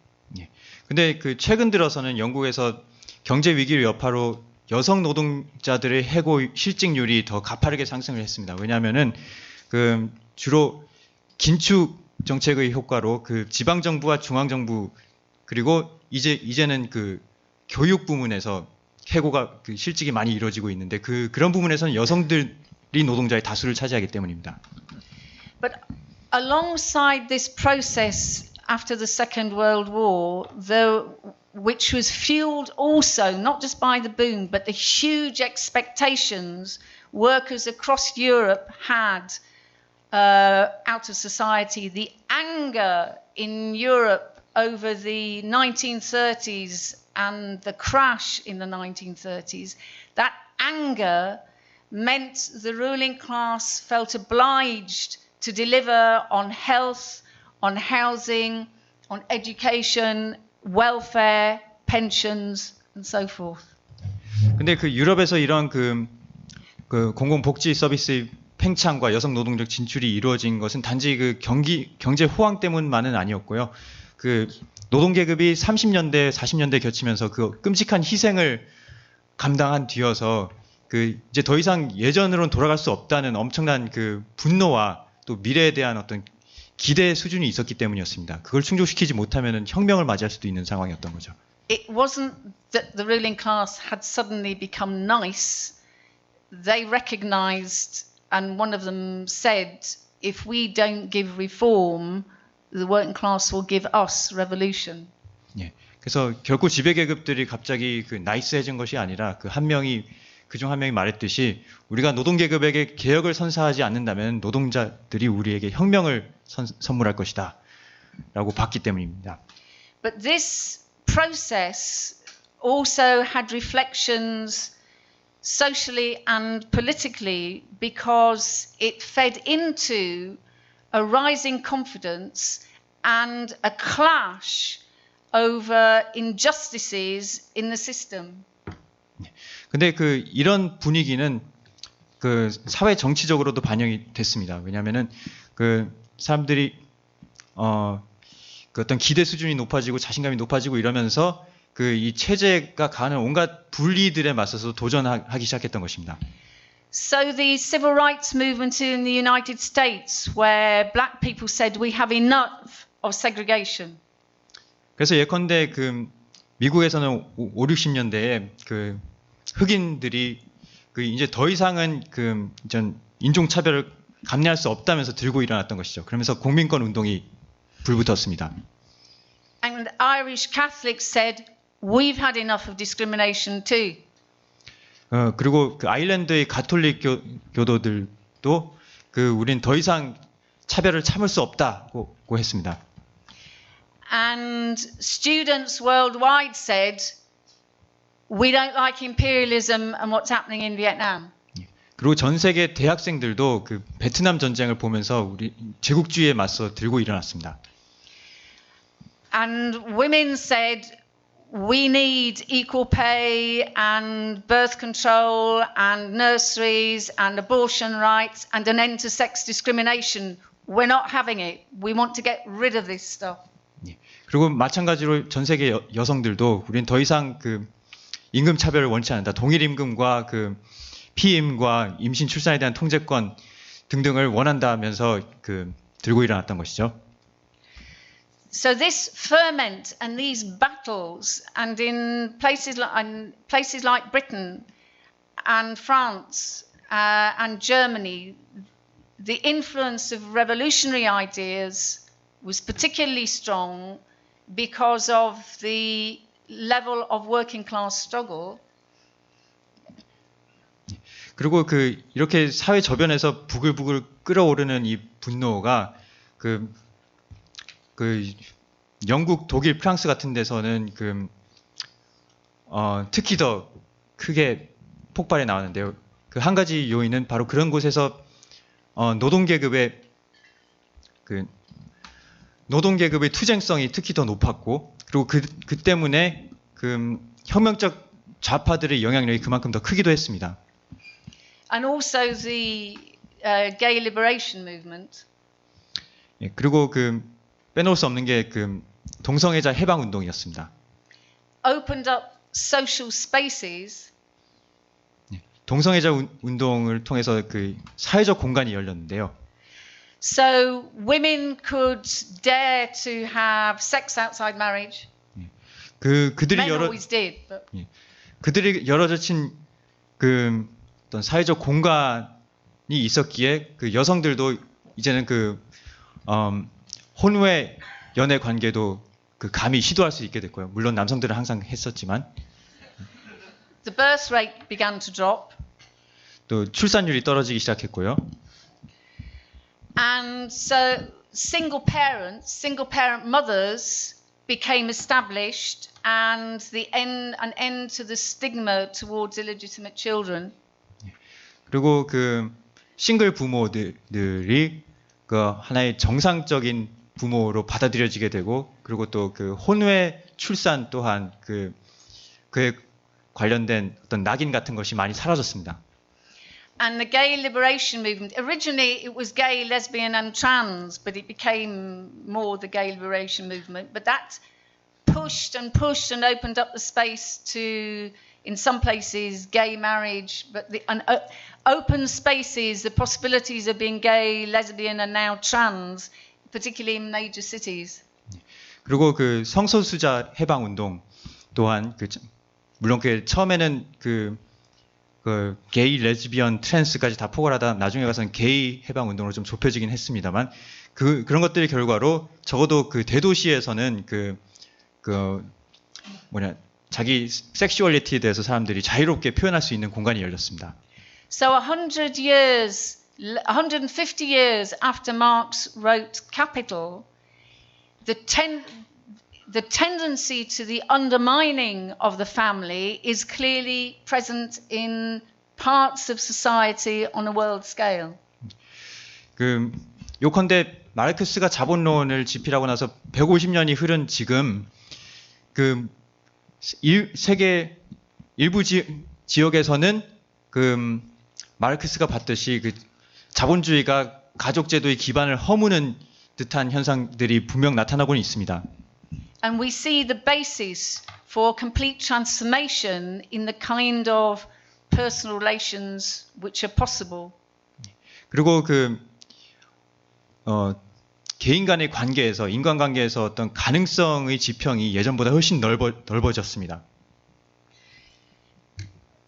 근데 최근 들어서는 영국에서 경제 위기를 여파로 여성 노동자들의 해고 실직률이 더 가파르게 상승을 했습니다. 왜냐하면은 주로 긴축 정책의 효과로 지방 정부와 중앙 정부 그리고 이제는 교육 부문에서 해고가 그 실직이 많이 이루어지고 있는데 그런 부분에서는 여성들이 노동자의 다수를 차지하기 때문입니다. But alongside this process after the Second World War, which was fueled also not just by the boom, but the huge expectations workers across Europe had out of society, the anger in Europe over the 1930s and the crash in the 1930s, that anger meant the ruling class felt obliged to deliver on health, on housing, on education, welfare, pensions, and so forth. 근데 그 유럽에서 이런 그 공공복지 서비스의 팽창과 여성 노동력 진출이 이루어진 것은 단지 그 경제 호황 때문만은 아니었고요. 그 노동계급이 30년대, 40년대 겹치면서 그 끔찍한 희생을 감당한 뒤여서 그 이제 더 이상 예전으로는 돌아갈 수 없다는 엄청난 그 분노와 또 미래에 대한 어떤 기대 수준이 있었기 때문이었습니다. 그걸 충족시키지 못하면은 혁명을 맞이할 수도 있는 상황이었던 거죠. It wasn't that the ruling class had suddenly become nice. They recognized, and one of them said, if we don't give reform, the working class will give us revolution. 예. 그래서 결코 지배계급들이 갑자기 그 나이스해진 것이 아니라 그중 한 명이 말했듯이 우리가 노동계급에게 개혁을 선사하지 않는다면 노동자들이 우리에게 혁명을 선물할 것이다 라고 봤기 때문입니다. But this process also had reflections socially and politically because it fed into a rising confidence and a clash over injustices in the system. 근데 이런 분위기는 그 사회 정치적으로도 반영이 됐습니다. 왜냐하면은 그 사람들이 그 어떤 기대 수준이 높아지고 자신감이 높아지고 이러면서 이 체제가 가하는 온갖 불리들에 맞서서 도전하기 시작했던 것입니다. So the civil rights movement in the United States, where black people said we have enough of segregation. 그래서 예컨대 미국에서는 5, 60년대에 흑인들이 이제 더 이상은 전 인종차별을 감내할 수 없다면서 들고 일어났던 것이죠. 그러면서 공민권 운동이 불붙었습니다. And Irish Catholics said, we've had enough of discrimination too. 그리고 아일랜드의 가톨릭 교도들도 우린 더 이상 차별을 참을 수 없다고 했습니다. And students worldwide said, we don't like imperialism and what's happening in Vietnam. 그리고 전 세계 대학생들도 베트남 전쟁을 보면서 우리 제국주의에 맞서 들고 일어났습니다. And women said, we need equal pay and birth control and nurseries and abortion rights and an end to sex discrimination. We're not having it. We want to get rid of this stuff. 그리고 마찬가지로 전 세계 여성들도 우린 더 이상 임금 차별을 원치 않는다. 동일 임금과 피임과 임신 출산에 대한 통제권 등등을 원한다면서 들고 일어났던 것이죠. So this ferment and these battles, and in places like Britain and France and Germany, the influence of revolutionary ideas was particularly strong because of the level of working class struggle. 그리고 이렇게 사회 저변에서 부글부글 끓어오르는 이 분노가 영국, 독일, 프랑스 같은 데서는 특히 더 크게 폭발해 나왔는데요. 한 가지 요인은 바로 그런 곳에서 노동계급의 투쟁성이 특히 더 높았고, 그리고 그 때문에 혁명적 좌파들의 영향력이 그만큼 더 크기도 했습니다. And also the gay liberation movement. 예, 그리고 빼놓을 수 없는 게 동성애자 해방 운동이었습니다. Opened up social spaces. 예, 동성애자 운동을 통해서 사회적 공간이 열렸는데요. So women could dare to have sex outside marriage. 그들이 Men always did. But. 예, 그들이 열어젖힌 그 어떤 사회적 공간이 있었기에 그 여성들도 이제는 혼외 연애 관계도 감히 시도할 수 있게 됐고요. 물론 남성들은 항상 했었지만 The birth rate began to drop. 또 출산율이 떨어지기 시작했고요. And so single parent mothers became established, and an end to the stigma towards illegitimate children. 그리고 싱글 부모들이 하나의 정상적인 부모로 받아들여지게 되고, 그리고 또 혼외 출산 또한 그에 관련된 어떤 낙인 같은 것이 많이 사라졌습니다. And the gay liberation movement, originally it was gay, lesbian and trans, but it became more the gay liberation movement. But that pushed and opened up the space to, in some places, gay marriage, but open spaces, the possibilities of being gay, lesbian and now trans, particularly in major cities. 그리고 성소수자 해방 운동 또한 물론 처음에는 게이, 레즈비언, 트랜스까지 다 포괄하다 나중에 가서는 게이 해방 운동으로 좀 좁혀지긴 했습니다만 그런 것들의 결과로 적어도 대도시에서는 자기 섹슈얼리티에 대해서 사람들이 자유롭게 표현할 수 있는 공간이 열렸습니다. So 150 years after Marx wrote Capital, the tendency to the undermining of the family is clearly present in parts of society on a world scale. 요컨대 마르크스가 자본론을 집필하고 나서 150년이 흐른 지금 세계 일부 지역에서는 마르크스가 봤듯이 자본주의가 가족제도의 기반을 허무는 듯한 현상들이 분명 나타나고는 있습니다. And we see the basis for complete transformation in the kind of personal relations which are possible. 그리고 개인 간의 관계에서, 인간관계에서 어떤 가능성의 지평이 예전보다 훨씬 넓어졌습니다.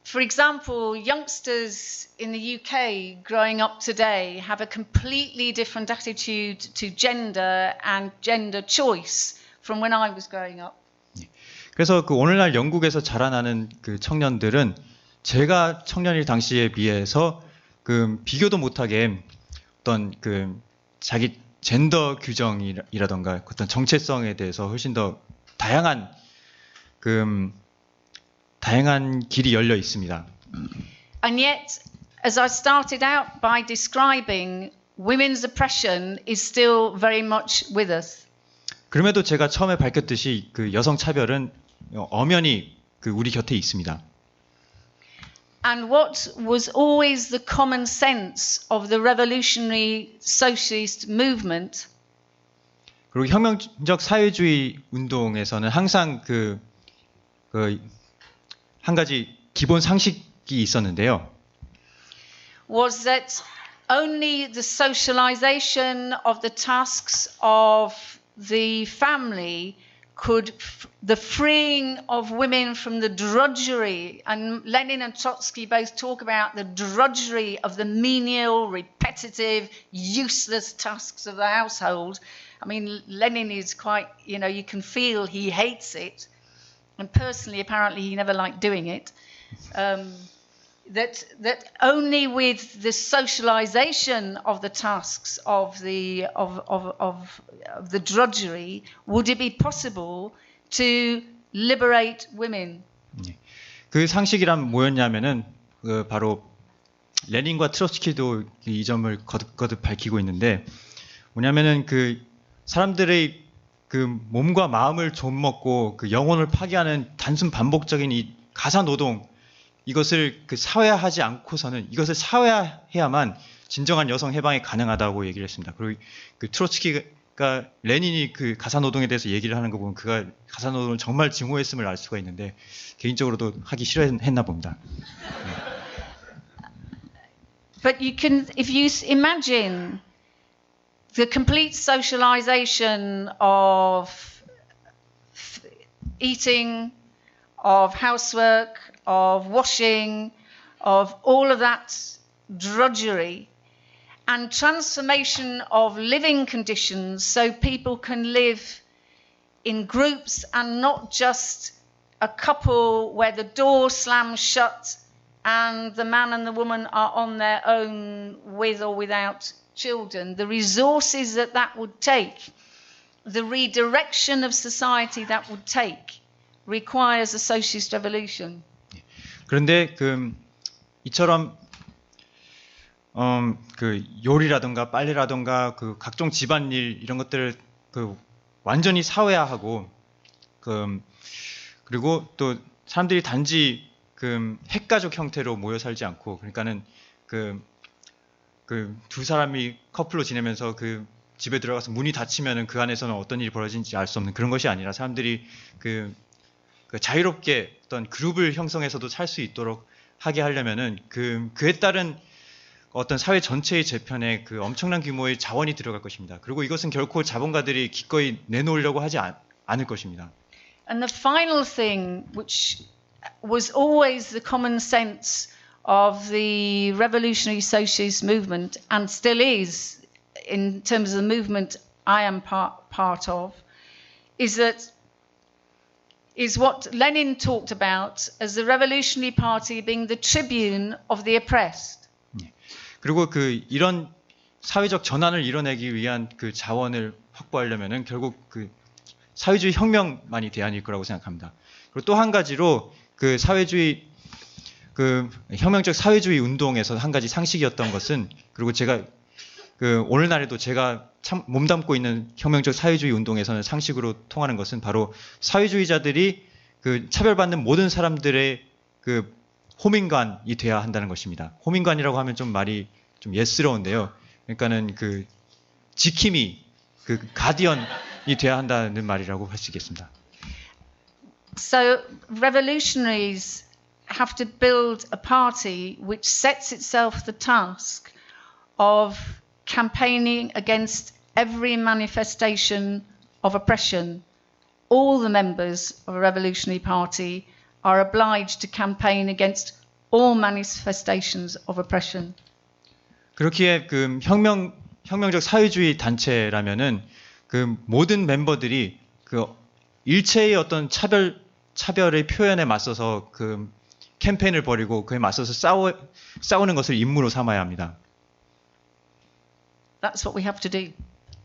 For example, youngsters in the UK growing up today have a completely different attitude to gender and gender choice from when I was growing up. 그래서 오늘날 영국에서 자라나는 청년들은 제가 청년일 당시에 비해서 비교도 못하게 어떤 자기 젠더 규정이라던가 어떤 정체성에 대해서 훨씬 더 다양한 길이 열려 있습니다. And yet, as I started out by describing, women's oppression is still very much with us. 그럼에도 제가 처음에 밝혔듯이 여성 차별은 엄연히 우리 곁에 있습니다. And what was always the common sense of the revolutionary socialist movement 그리고 혁명적 사회주의 운동에서는 항상 한 가지 기본 상식이 있었는데요. was that only the socialization of the tasks of the family could, the freeing of women from the drudgery, and Lenin and Trotsky both talk about the drudgery of the menial, repetitive, useless tasks of the household. I mean, Lenin is quite, you can feel he hates it. And personally, apparently, he never liked doing it. That only with the socialization of the tasks of the drudgery would it be possible to liberate women. 그 상식이란 뭐였냐면은 바로 레닌과 트로츠키도 이 점을 거듭 밝히고 있는데 뭐냐면은 사람들의 몸과 마음을 좀먹고 영혼을 파괴하는 단순 반복적인 이 가사 노동 이것을 사회화하지 않고서는 이것을 사회화해야만 진정한 여성 해방이 가능하다고 얘기를 했습니다. 그리고 트로츠키가 레닌이 가사 노동에 대해서 얘기를 하는 거 보면 그가 가사 노동을 정말 증오했음을 알 수가 있는데 개인적으로도 하기 싫어했나 봅니다. But you can, if you imagine the complete socialization of eating, of housework, of washing, of all of that drudgery, and transformation of living conditions so people can live in groups and not just a couple where the door slams shut and the man and the woman are on their own with or without children. The resources that would take, the redirection of society that would take, requires a socialist revolution. 그런데 이처럼 그 요리라든가 빨래라든가 그 각종 집안일 이런 것들을 완전히 사회화하고 그리고 또 사람들이 단지 핵가족 형태로 모여 살지 않고 그러니까는 두 사람이 커플로 지내면서 집에 들어가서 문이 닫히면은 그 안에서는 어떤 일이 벌어진지 알 수 없는 그런 것이 아니라 사람들이 자유롭게 어떤 그룹을 형성해서도 살 수 있도록 하게 하려면은 그에 따른 어떤 사회 전체의 재편에 엄청난 규모의 자원이 들어갈 것입니다. 그리고 이것은 결코 자본가들이 기꺼이 내놓으려고 하지 않을 것입니다. And the final thing, which was always the common sense of the revolutionary socialist movement, and still is in terms of the movement I am part of, is what Lenin talked about as the revolutionary party being the tribune of the oppressed. 그리고 이런 사회적 전환을 이뤄내기 위한 자원을 확보하려면은 결국 사회주의 혁명만이 대안일 거라고 생각합니다. 그리고 또 한 가지로 사회주의 혁명적 사회주의 운동에서 한 가지 상식이었던 것은 그리고 제가 오늘날에도 제가 참 몸담고 있는 혁명적 사회주의 운동에서는 상식으로 통하는 것은 바로 사회주의자들이 차별받는 모든 사람들의 호민관이 돼야 한다는 것입니다. 호민관이라고 하면 좀 말이 좀 예스러운데요. 그러니까는 지킴이 가디언이 돼야 한다는 말이라고 할 수 있겠습니다. So revolutionaries have to build a party which sets itself the task of campaigning against every manifestation of oppression. All the members of a revolutionary party are obliged to campaign against all manifestations of oppression. 그렇기에 혁명적 사회주의 단체라면은 모든 멤버들이 일체의 어떤 차별의 표현에 맞서서 캠페인을 벌이고 그에 맞서서 싸우는 것을 임무로 삼아야 합니다. That's what we have to do.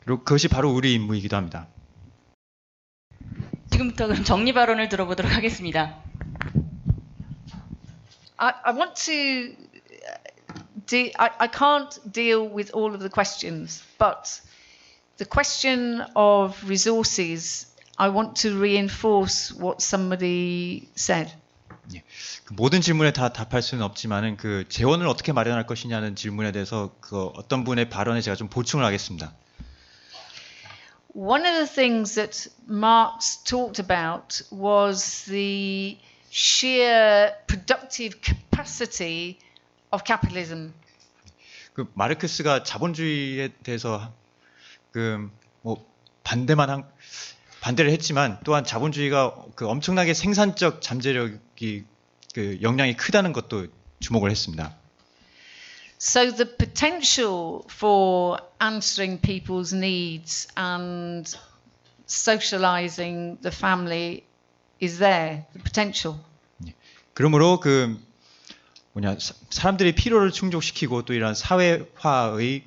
그리고 그것이 바로 우리 임무이기도 합니다. 지금부터 그럼 정리 발언을 들어보도록 하겠습니다. I want to. I can't deal with all of the questions, but the question of resources, I want to reinforce what somebody said. 모든 질문에 다 답할 수는 없지만은 재원을 어떻게 마련할 것이냐는 질문에 대해서 어떤 분의 발언에 제가 좀 보충을 하겠습니다. One of the things that Marx talked about was the sheer productive capacity of capitalism. 마르크스가 자본주의에 대해서 반대를 했지만 또한 자본주의가 엄청나게 생산적 잠재력이 역량이 크다는 것도 주목을 했습니다. So the potential for answering people's needs and socializing the family is there. The potential. 그러므로 사람들의 필요를 충족시키고 또 이런 사회화의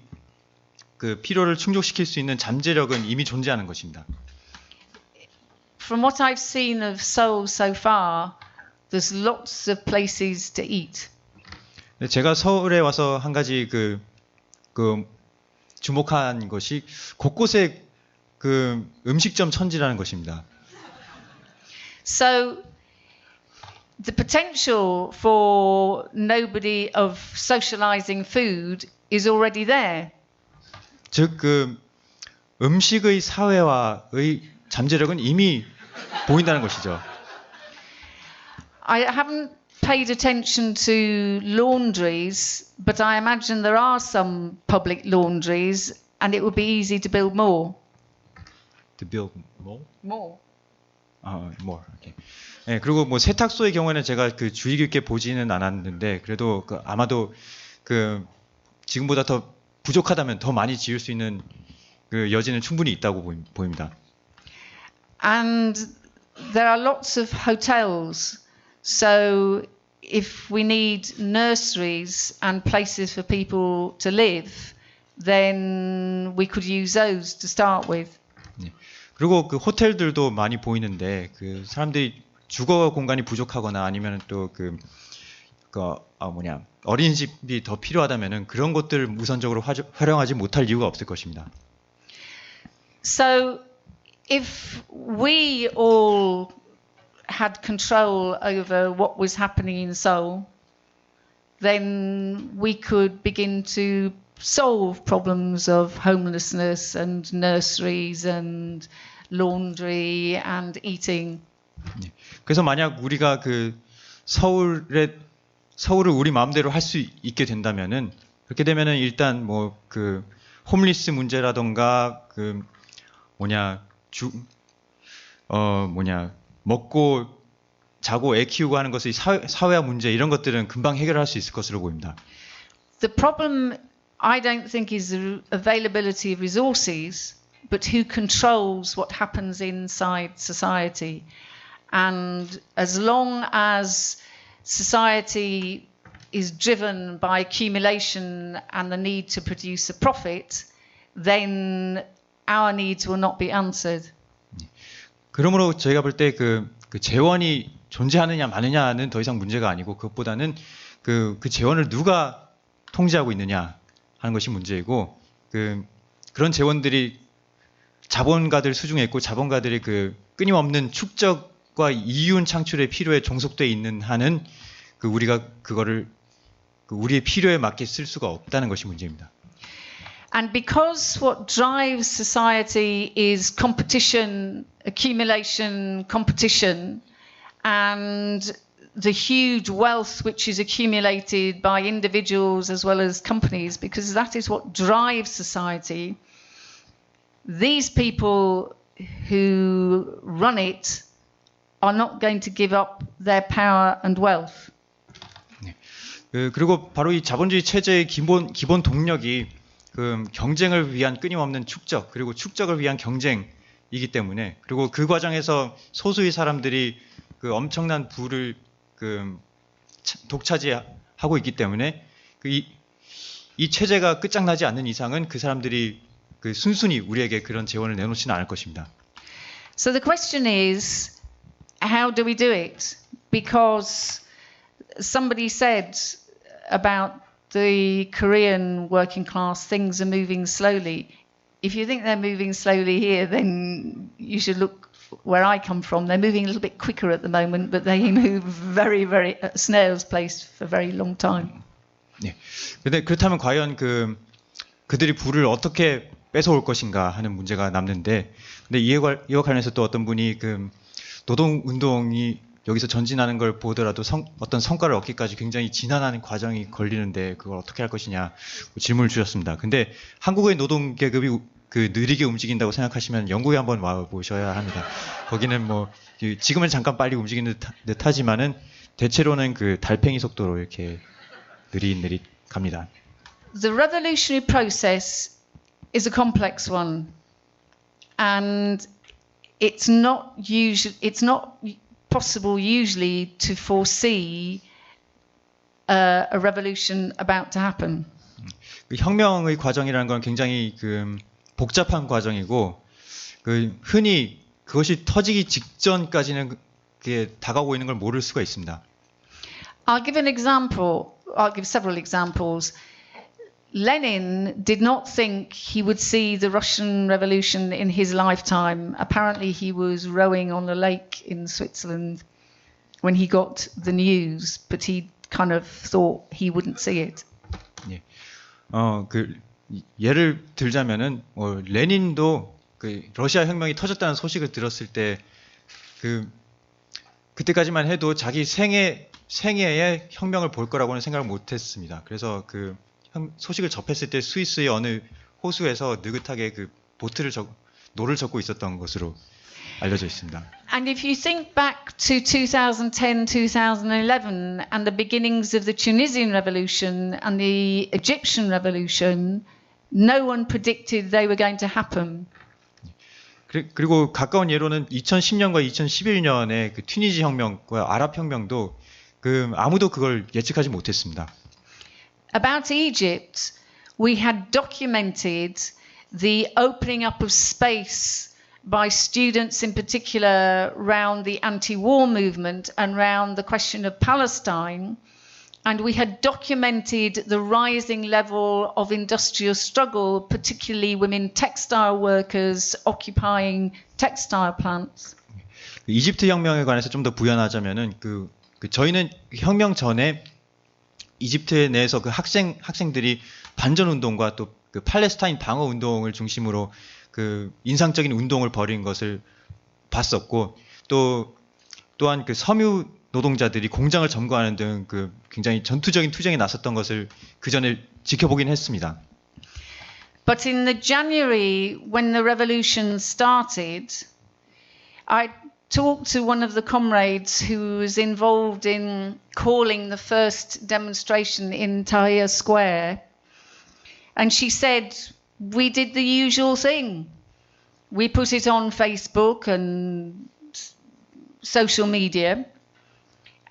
필요를 충족시킬 수 있는 잠재력은 이미 존재하는 것입니다. From what I've seen of Seoul so far, there's lots of places to eat. 제가 서울에 와서 한 가지 주목한 것이 곳곳에 음식점 천지라는 것입니다. So the potential for nobody of socializing food is already there. 즉 음식의 사회화의 잠재력은 이미 보인다는 것이죠. I haven't paid attention to laundries, but I imagine there are some public laundries, and it would be easy to build more. To build more? More. more. 이렇게. 예, 그리고 뭐 세탁소의 경우에는 제가 그 주의 깊게 보지는 않았는데 그래도 아마도 그 지금보다 더 부족하다면 더 많이 지을 수 있는 그 여지는 충분히 있다고 보입니다. And there are lots of hotels. So if we need nurseries and places for people to live, then we could use those to start with. 그리고 그 호텔들도 많이 보이는데 그 사람들이 주거 공간이 부족하거나 아니면 또 어린이집이 더 필요하다면은 그런 것들을 우선적으로 활용하지 못할 이유가 없을 것입니다. So if we all had control over what was happening in Seoul, then we could begin to solve problems of homelessness and nurseries and laundry and eating. 그래서 만약 우리가 그 서울을 우리 마음대로 할 수 있게 된다면은 그렇게 되면은 일단 뭐 그 홈리스 문제라던가 그 먹고 자고 애 키우고 하는 것의 사회화 문제 이런 것들은 금방 해결할 수 있을 것으로 보입니다. The problem I don't think is the availability of resources, but who controls what happens inside society. And as long as society is driven by accumulation and the need to produce a profit, then our needs will not be answered. 그러므로 저희가 볼 때 그 재원이 존재하느냐 마느냐는 더 이상 문제가 아니고 그것보다는 그 재원을 누가 통제하고 있느냐 하는 것이 문제이고 그런 재원들이 자본가들 수중에 있고 자본가들이 그 끊임없는 축적과 이윤 창출의 필요에 종속돼 있는 한은 우리가 그거를 우리의 필요에 맞게 쓸 수가 없다는 것이 문제입니다. And because what drives society is competition, accumulation, competition, and the huge wealth which is accumulated by individuals as well as companies, because that is what drives society, these people who run it are not going to give up their power and wealth. 그리고 바로 이 자본주의 체제의 기본 동력이 경쟁을 위한 끊임없는 축적 그리고 축적을 위한 경쟁이기 때문에 그리고 그 과정에서 소수의 사람들이 엄청난 부를 독차지하고 있기 때문에 이 체제가 끝장나지 않는 이상은 그 사람들이 순순히 우리에게 그런 재원을 내놓지는 않을 것입니다. So the question is, how do we do it? Because somebody said about the Korean working class, things are moving slowly. If you think they're moving slowly here, then you should look where I come from. They're moving a little bit quicker at the moment, but they move very, very at snail's pace for a very long time. 네. 근데 그렇다면 과연 그들이 부를 어떻게 뺏어올 것인가 하는 문제가 남는데, 근데 이와 관련해서 또 어떤 분이 노동 운동이 여기서 전진하는 걸 보더라도 어떤 성과를 얻기까지 굉장히 지난한 과정이 걸리는데 그걸 어떻게 할 것이냐 질문을 주셨습니다. 근데 한국의 노동 계급이 느리게 움직인다고 생각하시면 영국에 한번 와 보셔야 합니다. 거기는 뭐 지금은 잠깐 빨리 움직이는 듯 하지만은 대체로는 달팽이 속도로 이렇게 느릿느릿 갑니다. The revolutionary process is a complex one, and it's not possible usually to foresee a revolution about to happen. 혁명의 과정이라는 건 굉장히 복잡한 과정이고 흔히 그것이 터지기 직전까지는 그게 다가오고 있는 걸 모를 수가 있습니다. I'll give an example. I'll give several examples. Lenin did not think he would see the Russian Revolution in his lifetime. Apparently he was rowing on a lake in Switzerland when he got the news, but he kind of thought he wouldn't see it. 예. 예를 들자면은 레닌도 러시아 혁명이 터졌다는 소식을 들었을 때 그때까지만 해도 자기 생애에 혁명을 볼 거라고는 생각을 못했습니다. 그래서 소식을 접했을 때 스위스의 어느 호수에서 느긋하게 노를 젓고 있었던 것으로 알려져 있습니다. And if you think back to 2010, 2011 and the beginnings of the Tunisian revolution and the Egyptian revolution, no one predicted they were going to happen. 그리고 가까운 예로는 2010년과 2011년의 그 튀니지 혁명과 아랍 혁명도 아무도 그걸 예측하지 못했습니다. About Egypt, we had documented the opening up of space by students in particular around the anti-war movement and around the question of Palestine. And we had documented the rising level of industrial struggle, particularly women textile workers occupying textile plants. 이집트 혁명에 관해서 좀 더 부연하자면은 저희는 혁명 전에 이집트 내에서 그 학생들이 반전 운동과 또 그 팔레스타인 방어 운동을 중심으로 그 인상적인 운동을 벌인 것을 봤었고 또한 그 섬유 노동자들이 공장을 점거하는 등 그 굉장히 전투적인 투쟁에 나섰던 것을 그 전에 지켜보긴 했습니다. But in the January, when the revolution started, I talked to one of the comrades who was involved in calling the first demonstration in Tahrir Square, and she said, we did the usual thing. We put it on Facebook and social media,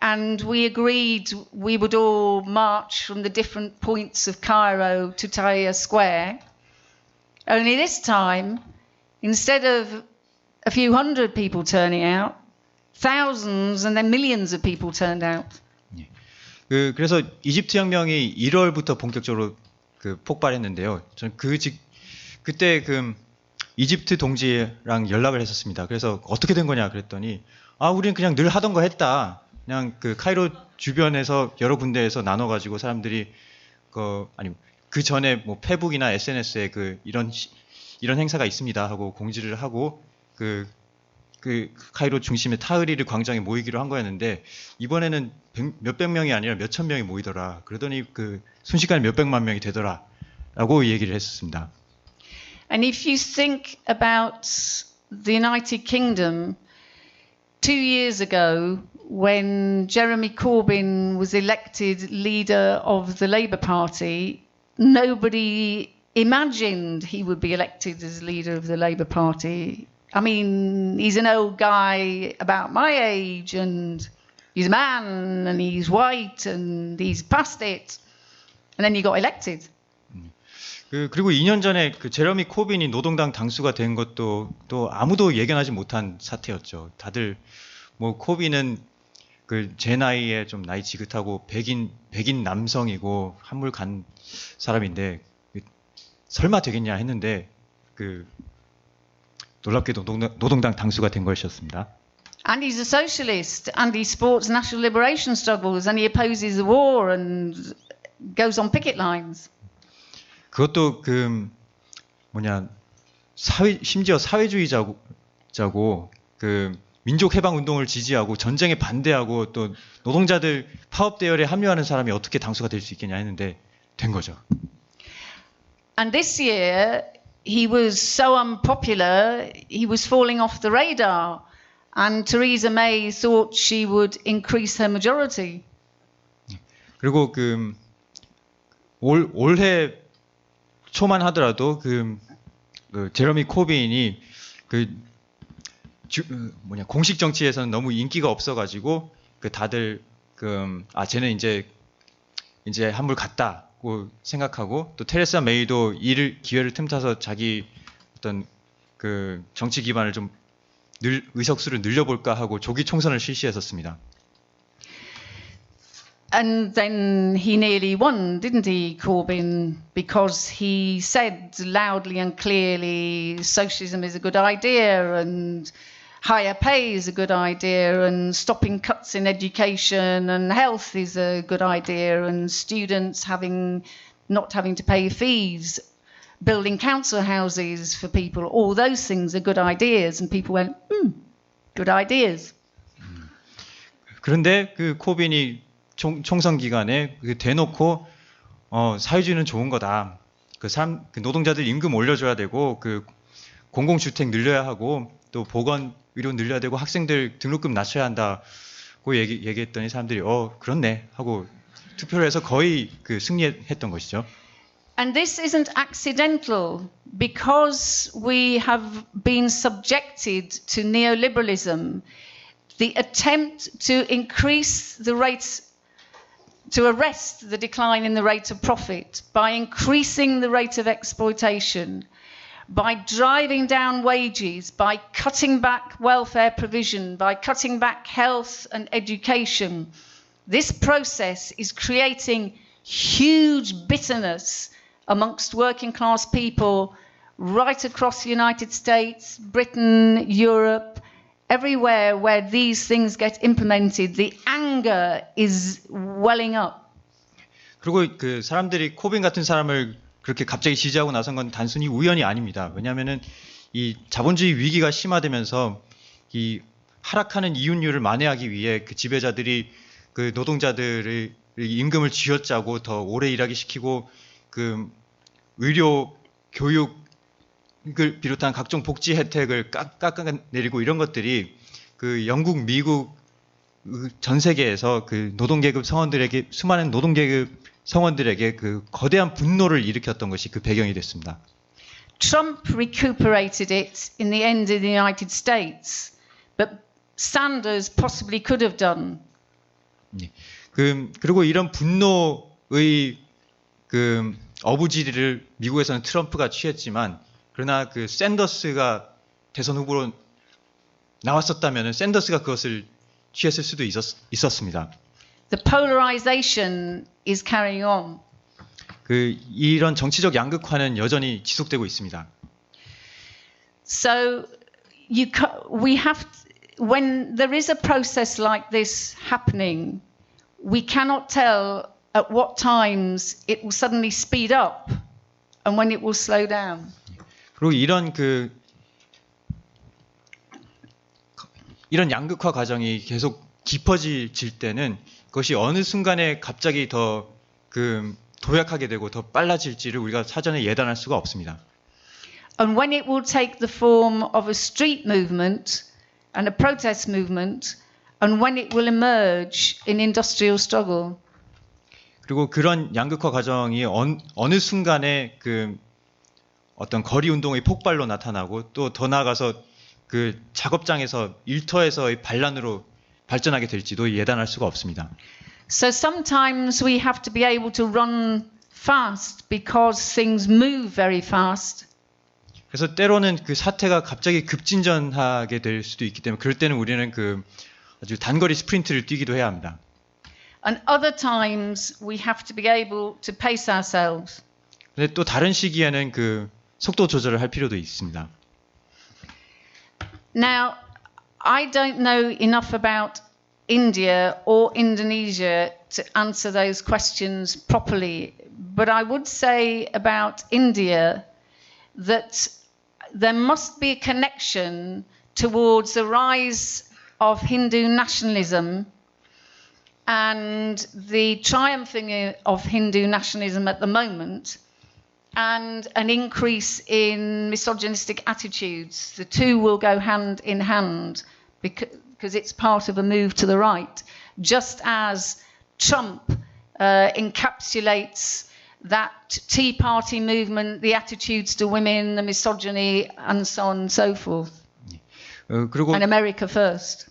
and we agreed we would all march from the different points of Cairo to Tahrir Square. Only this time, instead of a few hundred people turning out, thousands and then millions of people turned out. 그래서 이집트 혁명이 1월부터 본격적으로 폭발했는데요. 저는 그때 이집트 동지랑 연락을 했었습니다. 그래서 어떻게 된 거냐 그랬더니 우리는 그냥 늘 하던 거 했다. 그냥 카이로 주변에서 여러 군데에서 나눠가지고 사람들이 그 전에 뭐 페북이나 SNS에 이런 행사가 있습니다 하고 공지를 하고 그 카이로 중심의 타흐리르 광장에 모이기로 한 거였는데 이번에는 몇백 명이 아니라 몇천 명이 모이더라. 그러더니 순식간에 몇백만 명이 되더라라고 얘기를 했었습니다. And if you think about the United Kingdom, 2 years ago, when Jeremy Corbyn was elected leader of the Labour Party, nobody imagined he would be elected as leader of the Labour Party. I mean, he's an old guy about my age, and he's a man, and he's white, and he's past it. And then he got elected. 그리고 2년 전에 제러미 코빈이 노동당 당수가 된 것도 또 아무도 예견하지 못한 사태였죠. 다들 뭐 코빈은 제 나이에 좀 나이 지긋하고 백인 남성이고 한물 간 사람인데 설마 되겠냐 했는데 놀랍게도 노동당 당수가 된 것이었습니다. And he's a socialist, and he supports national liberation struggles, and he opposes the war, and goes on picket lines. 그것도 심지어 사회주의자고 민족 해방 운동을 지지하고 전쟁에 반대하고 또 노동자들 파업 대열에 합류하는 사람이 어떻게 당수가 될 수 있겠냐 했는데 된 거죠. And this year he was so unpopular, he was falling off the radar, and Theresa May thought she would increase her majority. 그리고 올해 초만 하더라도 제러미 코빈이 공식 정치에서는 너무 인기가 없어가지고 다들 쟤는 이제 한물 갔다고 생각하고 또 테레사 메이도 기회를 틈타서 자기 어떤 정치 기반을 좀 의석수를 늘려볼까 하고 조기 총선을 실시했었습니다. And then he nearly won, didn't he, Corbyn? Because he said loudly and clearly socialism is a good idea, and higher pay is a good idea, and stopping cuts in education and health is a good idea, and students not having to pay fees, building council houses for people, all those things are good ideas. And people went, good ideas. 그런데 코빈이 총선 기간에 대놓고 사회주의는 좋은 거다. 노동자들 임금 올려줘야 되고 공공주택 늘려야 하고 또 보건 의료 늘려야 되고 학생들 등록금 낮춰야 한다고 얘기했더니 사람들이 그렇네 하고 투표를 해서 거의 그 승리했던 것이죠. And this isn't accidental because we have been subjected to neoliberalism. The attempt to increase the rates, to arrest the decline in the rate of profit by increasing the rate of exploitation, by driving down wages, by cutting back welfare provision, by cutting back health and education. This process is creating huge bitterness amongst working class people right across the United States, Britain, Europe, everywhere where these things get implemented, the anger is welling up. 그리고 그 사람들이 코빈 같은 사람을 그렇게 갑자기 지지하고 나선 건 단순히 우연이 아닙니다. 왜냐하면은 이 자본주의 위기가 심화되면서 이 하락하는 이윤율을 만회하기 위해 그 지배자들이 그 노동자들의 임금을 쥐어짜고 더 오래 일하게 시키고 그 의료, 교육을 비롯한 각종 복지 혜택을 깎아내리고 이런 것들이 그 영국, 미국 전 세계에서 그 노동계급 성원들에게 수많은 노동계급 성원들에게 그 거대한 분노를 일으켰던 것이 그 배경이 됐습니다. Trump recuperated it in the end in the United States, but Sanders possibly could have done. 그리고 이런 분노의 그 어부지리를 미국에서는 트럼프가 취했지만 그러나 그 샌더스가 대선 후보로 나왔었다면 샌더스가 그것을 취했을 수도 있었습니다. The polarization is carrying on. 이런 정치적 양극화는 여전히 지속되고 있습니다. So we have when there is a process like this happening, we cannot tell at what times it will suddenly speed up and when it will slow down. 그리고 이런 양극화 과정이 계속 깊어질 때는 그것이 어느 순간에 갑자기 더 도약하게 되고 더 빨라질지를 우리가 사전에 예단할 수가 없습니다. And when it will take the form of a street movement and a protest movement, and when it will emerge in industrial struggle. 그리고 그런 양극화 과정이 어느 순간에 어떤 거리 운동의 폭발로 나타나고 또 더 나아가서 그 작업장에서 일터에서의 반란으로 발전하게 될지도 예단할 수가 없습니다. So sometimes we have to be able to run fast because things move very fast. 그래서 때로는 그 사태가 갑자기 급진전하게 될 수도 있기 때문에 그럴 때는 우리는 아주 단거리 스프린트를 뛰기도 해야 합니다. And other times we have to be able to pace ourselves. 근데 또 다른 시기에는 속도 조절을 할 필요도 있습니다. Now, I don't know enough about India or Indonesia to answer those questions properly, but I would say about India that there must be a connection towards the rise of Hindu nationalism and the triumphing of Hindu nationalism at the moment and an increase in misogynistic attitudes. The two will go hand in hand because it's part of a move to the right, just as Trump encapsulates that Tea Party movement, the attitudes to women, the misogyny, and so on and so forth. 그리고 And America first.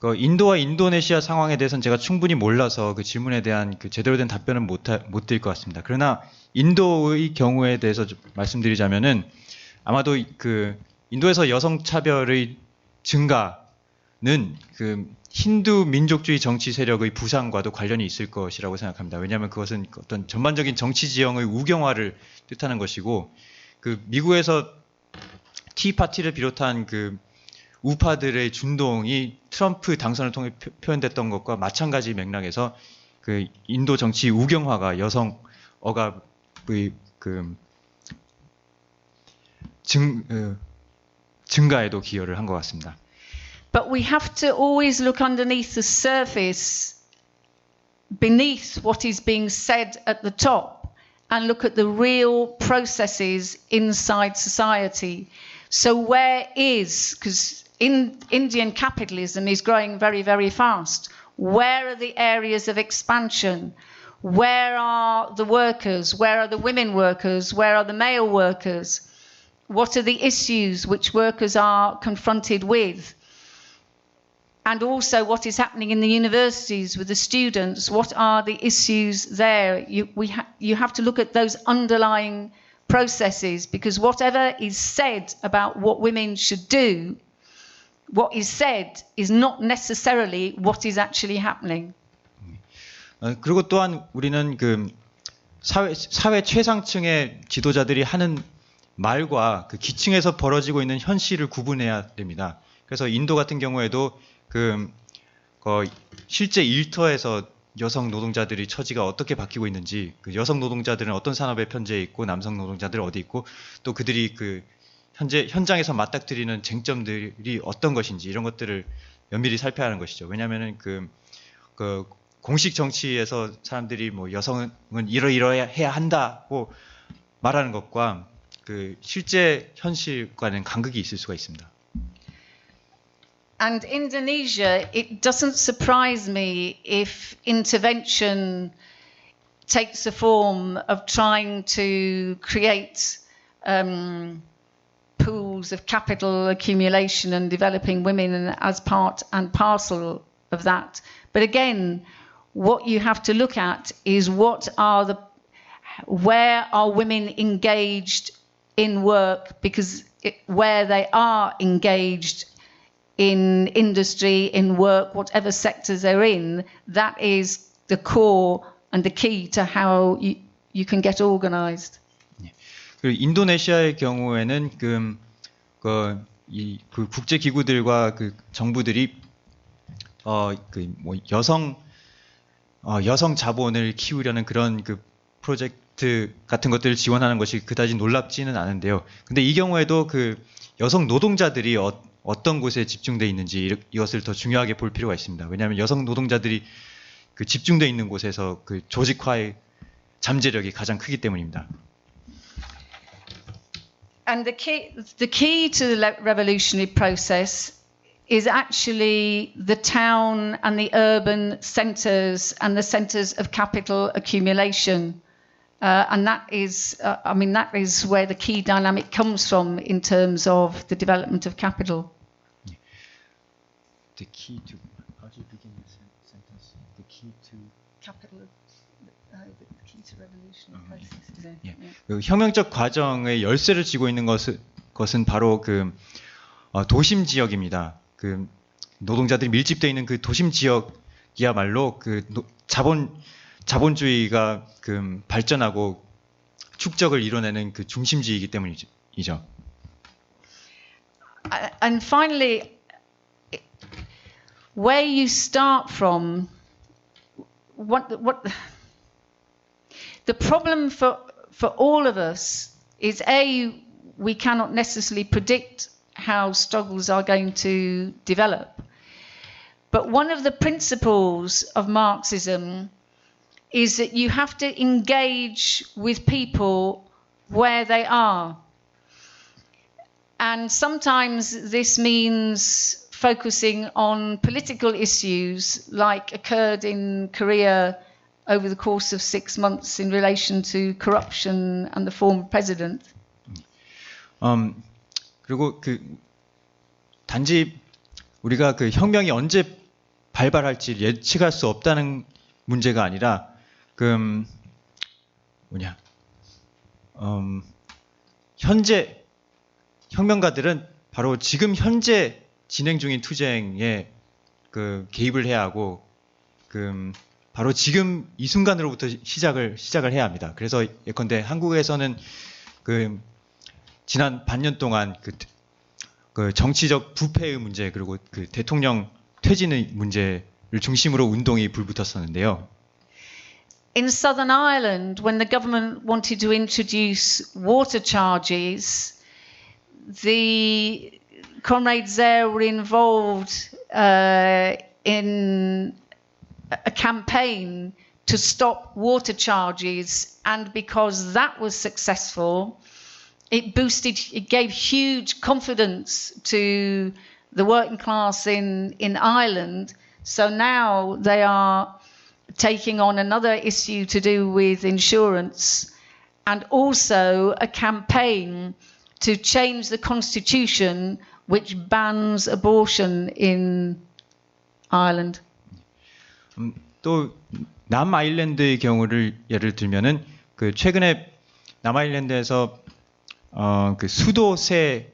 인도와 인도네시아 상황에 대해서는 제가 충분히 몰라서 그 질문에 대한 제대로 된 답변은 못 드릴 것 같습니다. 그러나 인도의 경우에 대해서 좀 말씀드리자면은 아마도 인도에서 여성 차별의 증가는 힌두 민족주의 정치 세력의 부상과도 관련이 있을 것이라고 생각합니다. 왜냐하면 그것은 어떤 전반적인 정치 지형의 우경화를 뜻하는 것이고 미국에서 티파티를 비롯한 우파들의 준동이 트럼프 당선을 통해 표현됐던 것과 마찬가지 맥락에서 인도 정치 우경화가 여성 억압의 증가에도 기여를 한 것 같습니다. But we have to always look underneath the surface, beneath what is being said at the top, and look at the real processes inside society. So where is, because Indian capitalism is growing very, very fast. Where are the areas of expansion? Where are the workers? Where are the women workers? Where are the male workers? What are the issues which workers are confronted with? And also what is happening in the universities with the students? What are the issues there? You have to look at those underlying processes, because whatever is said about what women should do, what is said is not necessarily what is actually happening. 그리고 또한 우리는 그 사회 최상층의 지도자들이 하는 말과 그 기층에서 벌어지고 있는 현실을 구분해야 됩니다. 그래서 인도 같은 경우에도 실제 일터에서 여성 노동자들이 처지가 어떻게 바뀌고 있는지, 그 여성 노동자들은 어떤 산업에 편재해 있고 남성 노동자들은 어디 있고, 또 그들이 그 현재 현장에서 맞닥뜨리는 쟁점들이 어떤 것인지, 이런 것들을 면밀히 살펴야 하는 것이죠. 왜냐하면은 그 공식 정치에서 사람들이 뭐 여성은 이러이러해야 한다고 말하는 것과 그 실제 현실과는 간극이 있을 수가 있습니다. And Indonesia, it doesn't surprise me if intervention takes the form of trying to create pools of capital accumulation and developing women as part and parcel of that. But again, what you have to look at is where are women engaged in work, because where they are engaged in industry, in work, whatever sectors they're in, that is the core and the key to how you can get organized. 그리고 인도네시아의 경우에는 그 국제 기구들과 그 정부들이 여성 자본을 키우려는 그런 그 프로젝트 같은 것들을 지원하는 것이 그다지 놀랍지는 않은데요. 근데 이 경우에도 그 여성 노동자들이 어떤 곳에 집중되어 있는지 이것을 더 중요하게 볼 필요가 있습니다. 왜냐하면 여성 노동자들이 그 집중되어 있는 곳에서 그 조직화의 잠재력이 가장 크기 때문입니다. And the key to the revolutionary process is actually the town and the urban centres and the centres of capital accumulation. And that is where the key dynamic comes from in terms of the development of capital. The key to, how do you begin the sentence? The key to Capital, the key to revolutionary process. Is it? 예. 그 혁명적 과정의 열쇠를 쥐고 있는 것은 바로 그 도심 지역입니다. 그 노동자들이 밀집되어 있는 그 도심 지역이야말로 그 자본주의가 그 발전하고 축적을 이뤄내는 그 중심지이기 때문이죠. And finally, where you start from, what the problem for all of us is, we cannot necessarily predict how struggles are going to develop. But one of the principles of Marxism is that you have to engage with people where they are. And sometimes this means focusing on political issues like occurred in Korea over the course of 6 months in relation to corruption and the former president. 그리고 그 단지 우리가 그 혁명이 언제 발발할지 예측할 수 없다는 문제가 아니라 현재 혁명가들은 바로 지금 현재 진행 중인 투쟁에 그 개입을 해야 하고 바로 지금 이 순간으로부터 시작을 해야 합니다. 그래서 예컨대 한국에서는 그 지난 반년 동안 그 정치적 부패의 문제, 그리고 그 대통령 퇴진의 문제를 중심으로 운동이 불붙었었는데요. In Southern Ireland, when the government wanted to introduce water charges, the comrades there were involved in a campaign to stop water charges, and because that was successful, it gave huge confidence to the working class in Ireland. So now they are taking on another issue to do with insurance and also a campaign to change the constitution which bans abortion in Ireland. 또 남아일랜드의 경우를 예를 들면은 그 최근에 남아일랜드에서 그 수도세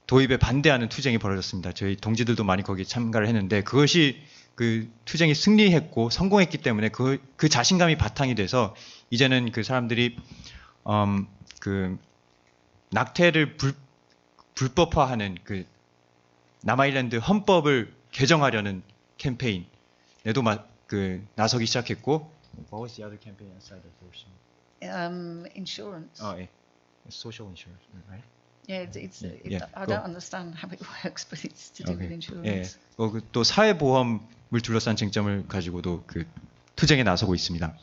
도입에 반대하는 투쟁이 벌어졌습니다. 저희 동지들도 많이 거기에 참가를 했는데 그것이 그 투쟁이 승리했고 성공했기 때문에 그 자신감이 바탕이 돼서 이제는 그 사람들이 그 낙태를 불법화하는 그 남아일랜드 헌법을 개정하려는 캠페인에도 나서기 시작했고. What was the other campaign outside of abortion? Insurance. 예. Social insurance, right? Yeah, I don't understand how it works, but it's to do with insurance. 예. 또 사회보험을 둘러싼 쟁점을 가지고도 그 투쟁에 나서고 있습니다.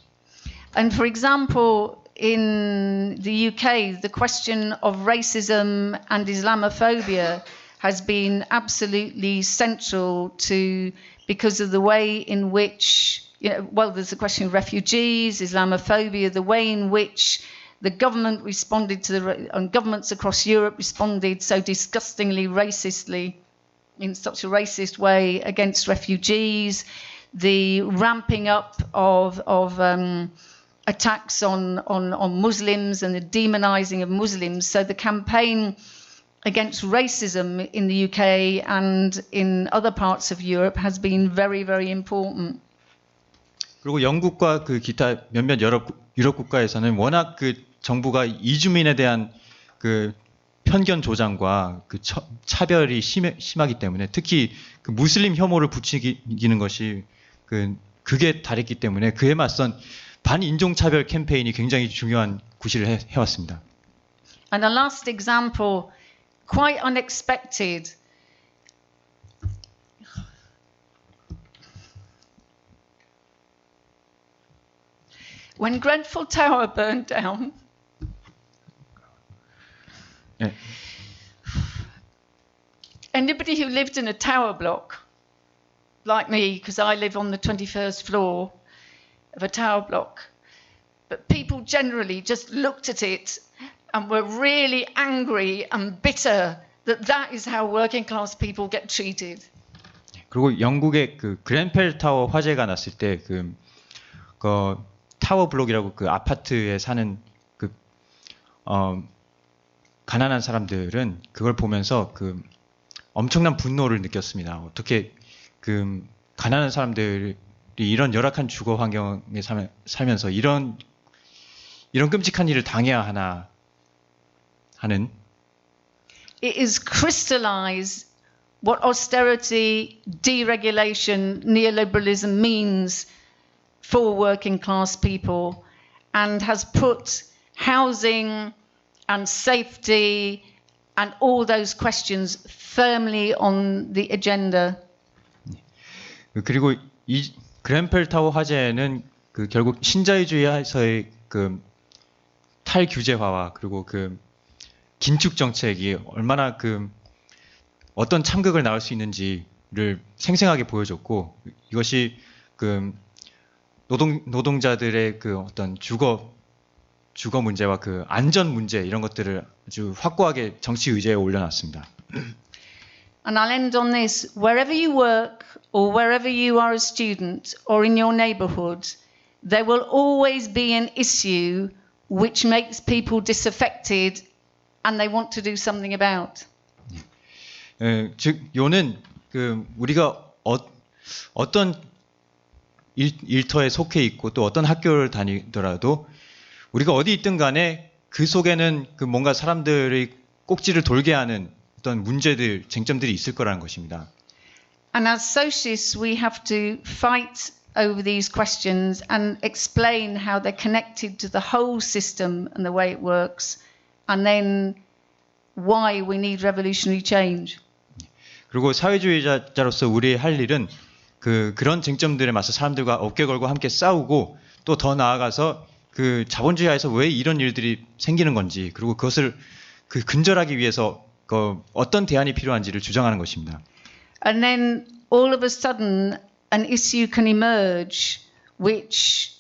And for example, in the UK, the question of racism and Islamophobia has been absolutely central to, because of the way in which, there's the question of refugees, Islamophobia, the way in which the government responded and governments across Europe responded so disgustingly racistly, in such a racist way against refugees, the ramping up of attacks on Muslims and the demonizing of Muslims. So the campaign against racism in the UK and in other parts of Europe has been very, very important. 그리고 영국과 그 기타 몇몇 유럽 국가에서는 워낙 그 정부가 이주민에 대한 그 편견 조장과 그 차별이 심하기 때문에 특히 그 무슬림 혐오를 부추기는 것이 그게 다랬기 때문에 그에 맞선 반인종차별 캠페인이 굉장히 중요한 구실을 해왔습니다. And a last example, quite unexpected. When Grenfell Tower burned down, anybody who lived in a tower block, like me, because I live on the 21st floor of a tower block, but people generally just looked at it and were really angry and bitter that is how working class people get treated. 그리고 영국의 그 그renfell 타워 화재가 났을 때 그 타워 블록이라고 그 아파트에 사는 가난한 사람들은 그걸 보면서 그 엄청난 분노를 느꼈습니다. 어떻게 그 가난한 사람들이 이런 열악한 주거 환경에 살면서 이런 끔찍한 일을 당해야 하나 하는. It is crystallized what austerity, deregulation, neoliberalism means for working class people and has put housing and safety and all those questions firmly on the agenda. 그리고 이 그renfell 타워 화재는 그 결국 신자유주의에서의 그 탈규제화와 그리고 그 긴축 정책이 얼마나 그 어떤 참극을 낳을 수 있는지를 생생하게 보여줬고 이것이 그 노동자들의 그 어떤 주거 문제와 그 안전 문제 이런 것들을 아주 확고하게 정치 의제에 올려놨습니다. And I'll end on this. Wherever you work or wherever you are a student or in your neighborhood, there will always be an issue which makes people disaffected and they want to do something about. 즉 요는 그 우리가 어떤 일터에 속해 있고 또 어떤 학교를 다니더라도 우리가 어디 있든 간에 그 속에는 그 뭔가 사람들의 꼭지를 돌게 하는 어떤 문제들, 쟁점들이 있을 거라는 것입니다. And as socialists, we have to fight over these questions and explain how they're connected to the whole system and the way it works, and then why we need revolutionary change. 그리고 사회주의자로서 우리의 할 일은 그런 쟁점들에 맞서 사람들과 어깨 걸고 함께 싸우고 또 더 나아가서 그 자본주의 하에서 왜 이런 일들이 생기는 건지 그리고 그 그 근절하기 위해서 어떤 대안이 필요한지를 주장하는 것입니다. And then all of a sudden, an issue can emerge which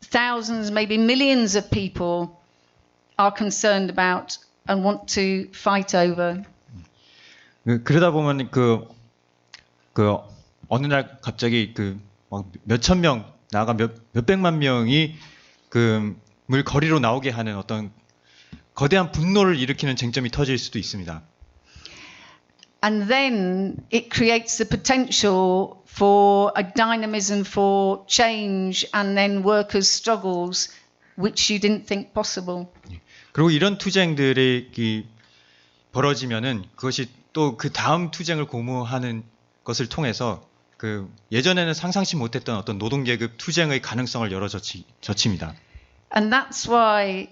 thousands, maybe millions of people are concerned about and want to fight over. 그러다 보면 어느 날 갑자기 몇천 명, 나아가 몇백만 명이 물 거리로 나오게 하는 어떤 거대한 분노를 일으키는 쟁점이 터질 수도 있습니다. And then it creates the potential for a dynamism for change and then workers' struggles which you didn't think possible. 그리고 이런 투쟁들이 벌어지면은 그것이 또 그 다음 투쟁을 고무하는 것을 통해서 예전에는 상상치 못했던 어떤 노동계급 투쟁의 가능성을 열어젖힙니다. And that's why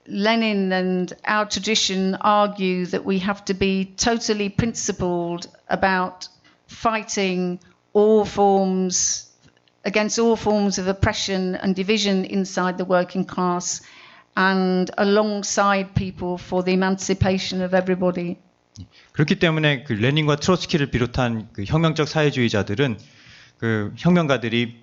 Lenin and our tradition argue that we have to be totally principled about fighting against all forms of oppression and division inside the working class and alongside people for the emancipation of everybody. 그렇기 때문에 레닌과 트로츠키를 비롯한 혁명적 사회주의자들은 혁명가들이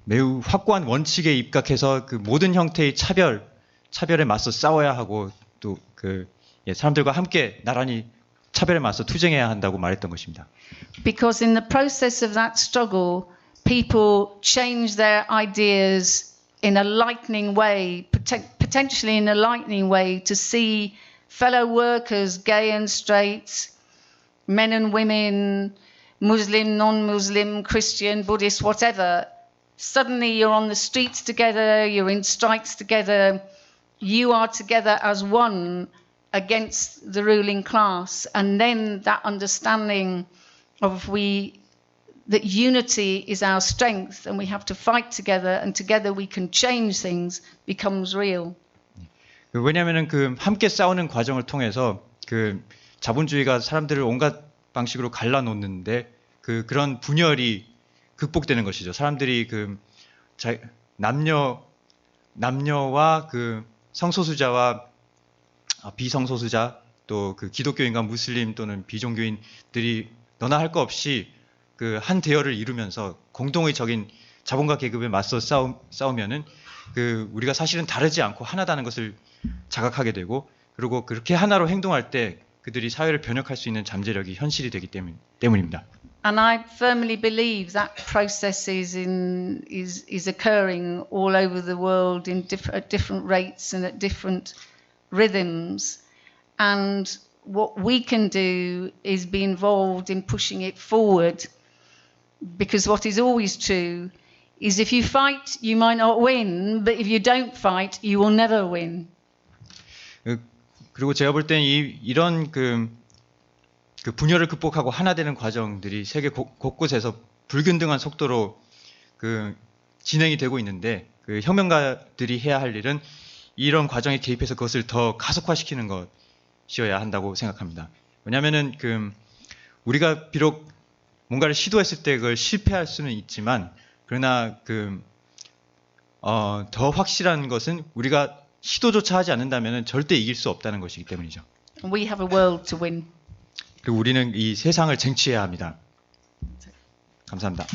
매우 확고한 원칙에 입각해서 모든 형태의 차별에 맞서 싸워야 하고 또 사람들과 함께 나란히 차별에 맞서 투쟁해야 한다고 말했던 것입니다. Because in the process of that struggle, people change their ideas in a lightning way, potentially in a lightning way, to see fellow workers, gay and straight, men and women, Muslim, non-Muslim, Christian, Buddhist, whatever. Suddenly you're on the streets together, you're in strikes together, you are together as one against the ruling class. And then that understanding of that unity is our strength and we have to fight together and together we can change things becomes real. 왜냐하면은 함께 싸우는 과정을 통해서 자본주의가 사람들을 온갖 방식으로 갈라놓는데 그런 분열이 극복되는 것이죠. 사람들이 남녀와 성소수자와 비성소수자 또 기독교인과 무슬림 또는 비종교인들이 너나 할 거 없이 한 대열을 이루면서 공동의 적인 자본가 계급에 맞서 싸우면은 우리가 사실은 다르지 않고 하나다는 것을 자각하게 되고 그리고 그렇게 하나로 행동할 때 그들이 사회를 변혁할 수 있는 잠재력이 현실이 되기 때문입니다. And I firmly believe that process is occurring all over the world at different rates and at different rhythms. And what we can do is be involved in pushing it forward. Because what is always true is if you fight, you might not win, but if you don't fight, you will never win. 그리고 제가 볼 때는 이런 분열을 극복하고 하나 되는 과정들이 세계 곳곳에서 불균등한 속도로 진행이 되고 있는데 혁명가들이 해야 할 일은 이런 과정에 개입해서 그것을 더 가속화시키는 것이어야 한다고 생각합니다. 왜냐하면은 우리가 비록 뭔가를 시도했을 때 그걸 실패할 수는 있지만 그러나 더 확실한 것은 우리가 시도조차 하지 않는다면 절대 이길 수 없다는 것이기 때문이죠. We have a world to win. 그리고 우리는 이 세상을 쟁취해야 합니다. 감사합니다.